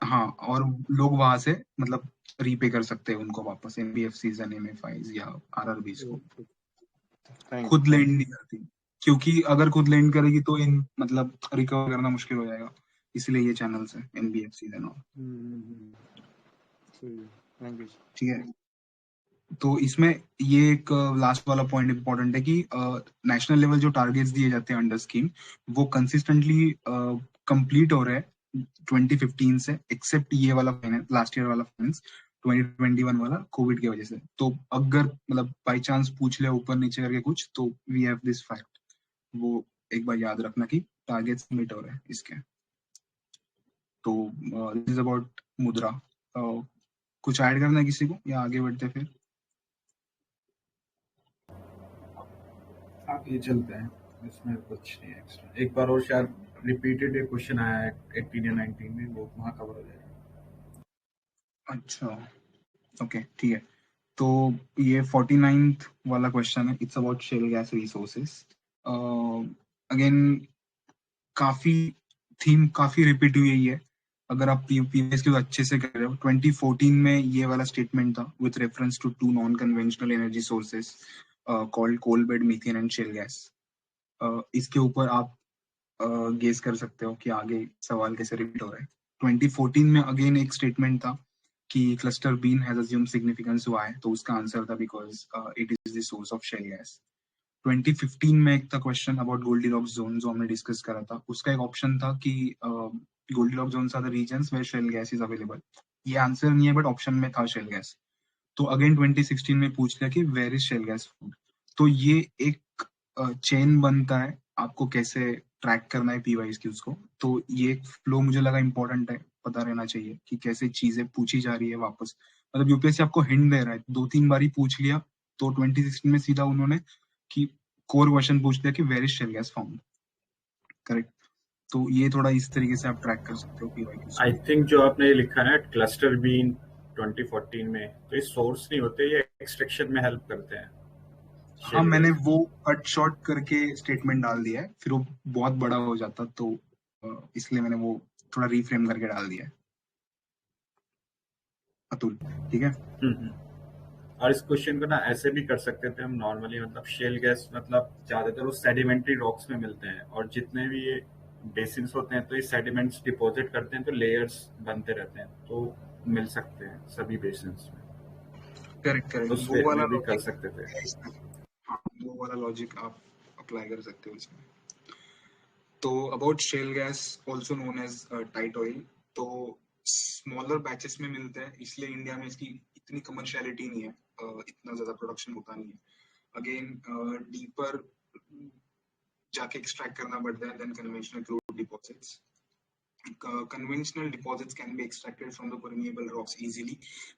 हाँ, और लोग वहां से मतलब रीपे कर सकते हैं उनको वापस, NBFCs एंड MFIs या RRBs को। खुद लेंड नहीं करती, क्योंकि अगर खुद लेंड करेगी तो इन मतलब रिकवर करना मुश्किल हो जाएगा, इसलिए ये चैनल्स है NBFCs एंड ऑल। ठीक है, तो इसमें ये एक लास्ट वाला पॉइंट इंपॉर्टेंट है कि नेशनल लेवल जो टारगेट्स दिए जाते हैं अंडर स्कीम, वो कंसिस्टेंटली कंप्लीट हो रहे हैं 2015 से, एक्सेप्ट ये वाला फाइनेंस, लास्ट ईयर वाला फाइनेंस, 2021 वाला कोविड की वजह से। तो अगर मतलब बाई चांस पूछ ले ऊपर नीचे करके कुछ, तो वी हैव दिस फैक्ट, वो एक बार याद रखना कि टारगेट्स मीट हो रहे हैं इसके। तो दिस इज अबाउट मुद्रा। कुछ ऐड करना है किसी को या आगे बढ़ते फिर? आगे चलते हैं, इसमें कुछ नहीं एक्स्ट्रा। एक बार और शायद रिपीटेड एक क्वेश्चन आया है 18 या 19 में, वो वहाँ कवर हो जाएगा। अच्छा, ओके, ठीक है। तो ये 49th वाला क्वेश्चन है, it's about shale gas resources. Again काफी थीम काफी रिपीट हुई है। अगर आप पीवीएस को अच्छे से कर रहे हो, 2014 में ये वाला स्टेटमेंट था with reference to 2 non conventional energy sources called coal bed, methane and shale gas. इसके ऊपर आप गेस कर सकते हो कि आगे सवाल कैसे रिपीट हो रहा है। 2014 में अगेन एक स्टेटमेंट था कि cluster bean has assumed significance हुआ है, तो उसका आंसर था because it is the source of shell gas. 2015 में एक था क्वेश्चन अबाउट गोल्डीलॉक्स जोन, जो हमने डिस्कस करा था। उसका एक ऑप्शन था कि goldilocks zones are the regions where shale gas is available. ये आंसर नहीं है, बट ऑप्शन में था शेल गैस। तो अगेन 2016 में पूछ लिया कि where is shale gas found. तो ये एक चेन बनता है, आपको कैसे ट्रैक करना है पीवाईज की उसको। तो ये एक फ्लो मुझे लगा इंपॉर्टेंट है, पता रहना चाहिए कि कैसे चीजें पूछी जा रही है वापस। मतलब यूपीएससी आपको हिंट दे रहा है, 2-3 बार ही पूछ लिया, तो 2016 में सीधा उन्होंने कि कोर क्वेश्चन पूछ लिया कि where is shale gas found, correct. तो ये थोड़ा इस तरीके से आप ट्रैक कर सकते हो पीवाई। आई थिंक जो आपने लिखा है क्लस्टर बीन 2014 में, तो ये सोर्स नहीं होते, ये एक्सट्रैक्शन में हेल्प करते हैं। हाँ, मैंने वो कट शॉर्ट करके स्टेटमेंट डाल दिया है, फिर वो बहुत बड़ा हो जाता, तो इसलिए मैंने वो थोड़ा रीफ्रेम करके डाल दिया है। अतुल, ठीक है। और इस क्वेश्चन को ना ऐसे भी कर सकते थे हम नॉर्मली, मतलब शेल गैस मतलब ज्यादातर वो सेडिमेंट्री रॉक्स में मिलते हैं, और जितने भी ये बेसिन्स होते हैं तो ये सेडिमेंट्स डिपॉजिट करते हैं, तो लेयर्स बनते रहते हैं, तो मिल सकते हैं सभी बेसिन्स में। करेक्ट, तो वो वाला भी कर सकते थे। हाँ, वो वाला लॉजिक आप अप्लाई कर सकते हो इसमें। तो about shale gas also known as tight oil, तो स्मॉलर बैचेस में मिलते हैं, इसलिए इंडिया में इसकी इतनी कमर्शियलिटी नहीं है, इतना ज्यादा प्रोडक्शन होता नहीं है। अगेन डीपर जाके एक्सट्रैक्ट करना पड़ता है than conventional crude deposits. Conventional deposits can be extracted from the permeable rocks easily,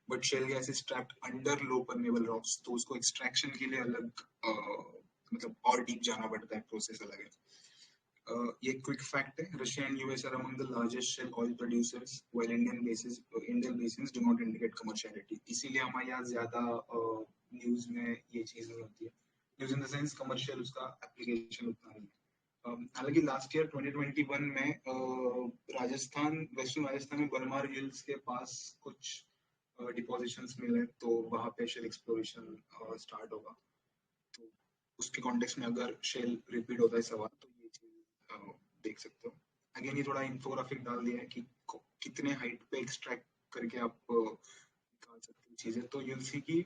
but shale gas is trapped under low permeable rocks, तो उसको extraction के लिए अलग मतलब और deep जाना पड़ता है, प्रोसेस अलग है। ये क्विक फैक्ट है, Russia and US are among the largest shale oil producers, while Indian basins do not indicate commerciality। इसीलिए हमारे यहाँ ज्यादा न्यूज में ये चीज नहीं होती है, news in the sense commercial उसका एप्लीकेशन उतना नहीं है। हालांकि लास्ट ईयर 2021 में राजस्थान, वेस्टर्न राजस्थान में बरमार हिल्स के पास कुछ डिपोजिशंस मिले, तो वहां पे शेल एक्सप्लोरेशन स्टार्ट होगा। तो उसके कॉन्टेक्स्ट में अगर शेल रिपीट होता है सवाल, तो ये चीज देख सकते हो। अगेन ये थोड़ा इंफोग्राफिक डाल दिया है कि कितने हाइट पे एक्सट्रैक्ट करके आप निकाल सकते हो चीजें। तो यूल सी की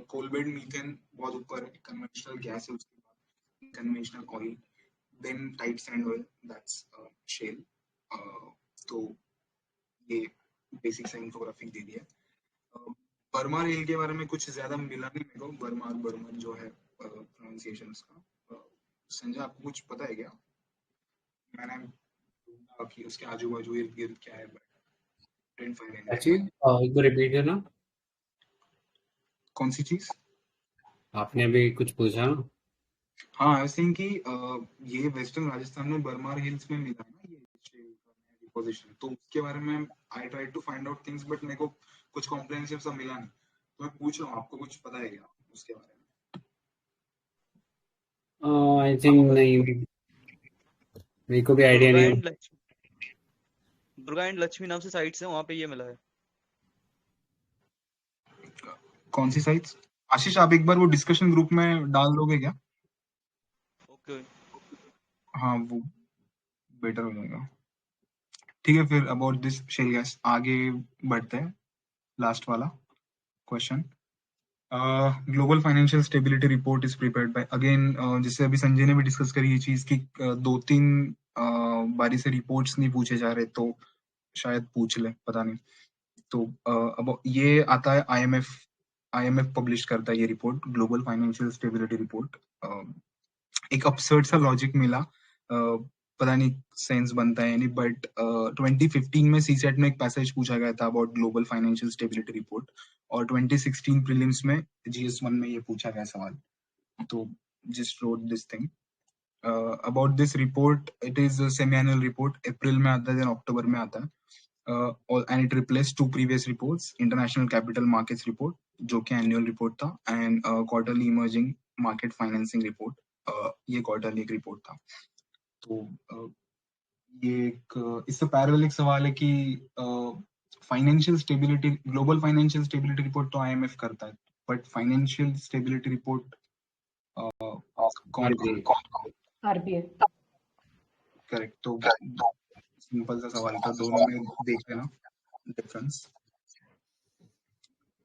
कोल बेड मीथेन बहुत ऊपर है, कन्वेंशनल गैस है, उसके बाद conventional oil, then tight sand oil, that's shale। तो ये बेसिक सा इंफोग्राफिक दे दिया। बर्मा रेल के बारे में कुछ ज्यादा मिला नहीं मेरे को, बर्मन जो है प्रोनाउंसिएशन का। संजय, आपको कुछ पता है क्या? मैंने ढूंढा कि उसके आजू बाजू इर्द गिर्द क्या है, बट didn't find anything। एक बार रिपीट करना। कौन सी चीज? आपने अभी कुछ पूछा ना? हाँ, आई वाज सेइंग कि ये वेस्टर्न राजस्थान में बरमार हिल्स में मिला है ना ये डिपोजिशन, तो उसके बारे में I try to find out things, but मेरे को कुछ कॉम्प्रिहेंसिव सा मिला नहीं, तो मैं पूछ रहा हूँ आपको कुछ पता है क्या उसके बारे में? आई थिंक नहीं, मेरे को भी आइडिया नहीं है। दुर्गा एंड लक्ष्मी नाम से साइट्स है, वहाँ पे ये मिला है। कौन सी साइट्स? आशीष, आप एक बार वो डिस्कशन ग्रुप में डाल दोगे क्या? ओके। हाँ, वो बेटर हो जाएगा। ठीक है, फिर अबाउट दिस शेल गैस आगे बढ़ते हैं। लास्ट वाला question, global financial stability report is prepared by, again जिससे अभी संजय ने भी डिस्कस करी ये चीज कि 2-3 बारी से रिपोर्ट्स नहीं पूछे जा रहे, तो शायद पूछ ले, पता नहीं। तो अब ये आता है आईएमएफ पब्लिश करता है ये report, global financial stability report. एक अपसर्ड सा लॉजिक मिला, पता नहीं सेंस बनता है नहीं, बट 2015 में सीसेट में एक पैसेज पूछा गया था about global financial stability report, और 2016 प्रीलिम्स में GS1 में ये पूछा गया सवाल। तो just rote this thing about this report. It is semi annual report, अप्रैल में आता है, देन अक्टूबर में आता है, and it replace 2 previous reports, international capital markets report जो कि एनुअल रिपोर्ट था, and quarterly emerging market financing report, ये क्वार्टरली एक रिपोर्ट था। तो ये एक इससे पैरेलल एक सवाल है कि financial stability, global financial stability report तो आईएमएफ करता है, बट फाइनेंशियल स्टेबिलिटी रिपोर्ट कौन आरबीआई। करेक्ट। तो सिंपल सा सवाल था, दोनों में देख लेना डिफरेंस।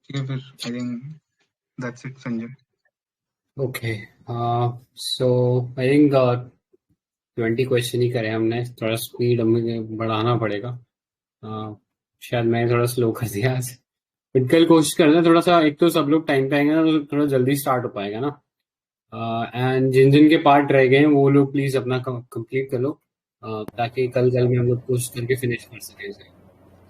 ठीक है, फिर I think that's it Sanjay. Okay, so I think 20 question ही करे हमने, थोड़ा स्पीड हमें बढ़ाना पड़ेगा। शायद मैं थोड़ा स्लो कर दिया आज, बट कल कोशिश करना थोड़ा सा, एक तो सब लोग टाइम पे आएंगे ना तो थोड़ा जल्दी स्टार्ट हो पाएगा ना। एंड जिन जिन के पार्ट रह गए हैं वो लोग प्लीज अपना कंप्लीट कर लो, ताकि कल में हम लोग कोशिश करके फिनिश कर सकें इसे।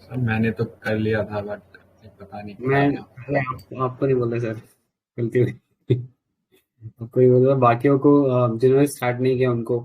सर मैंने तो कर लिया था, बट पता नहीं मैं आपको नहीं बोल रहा सर, गलती हुई। आपको ही बोल रहा, बाकियों को जिन्होंने स्टार्ट नहीं किया उनको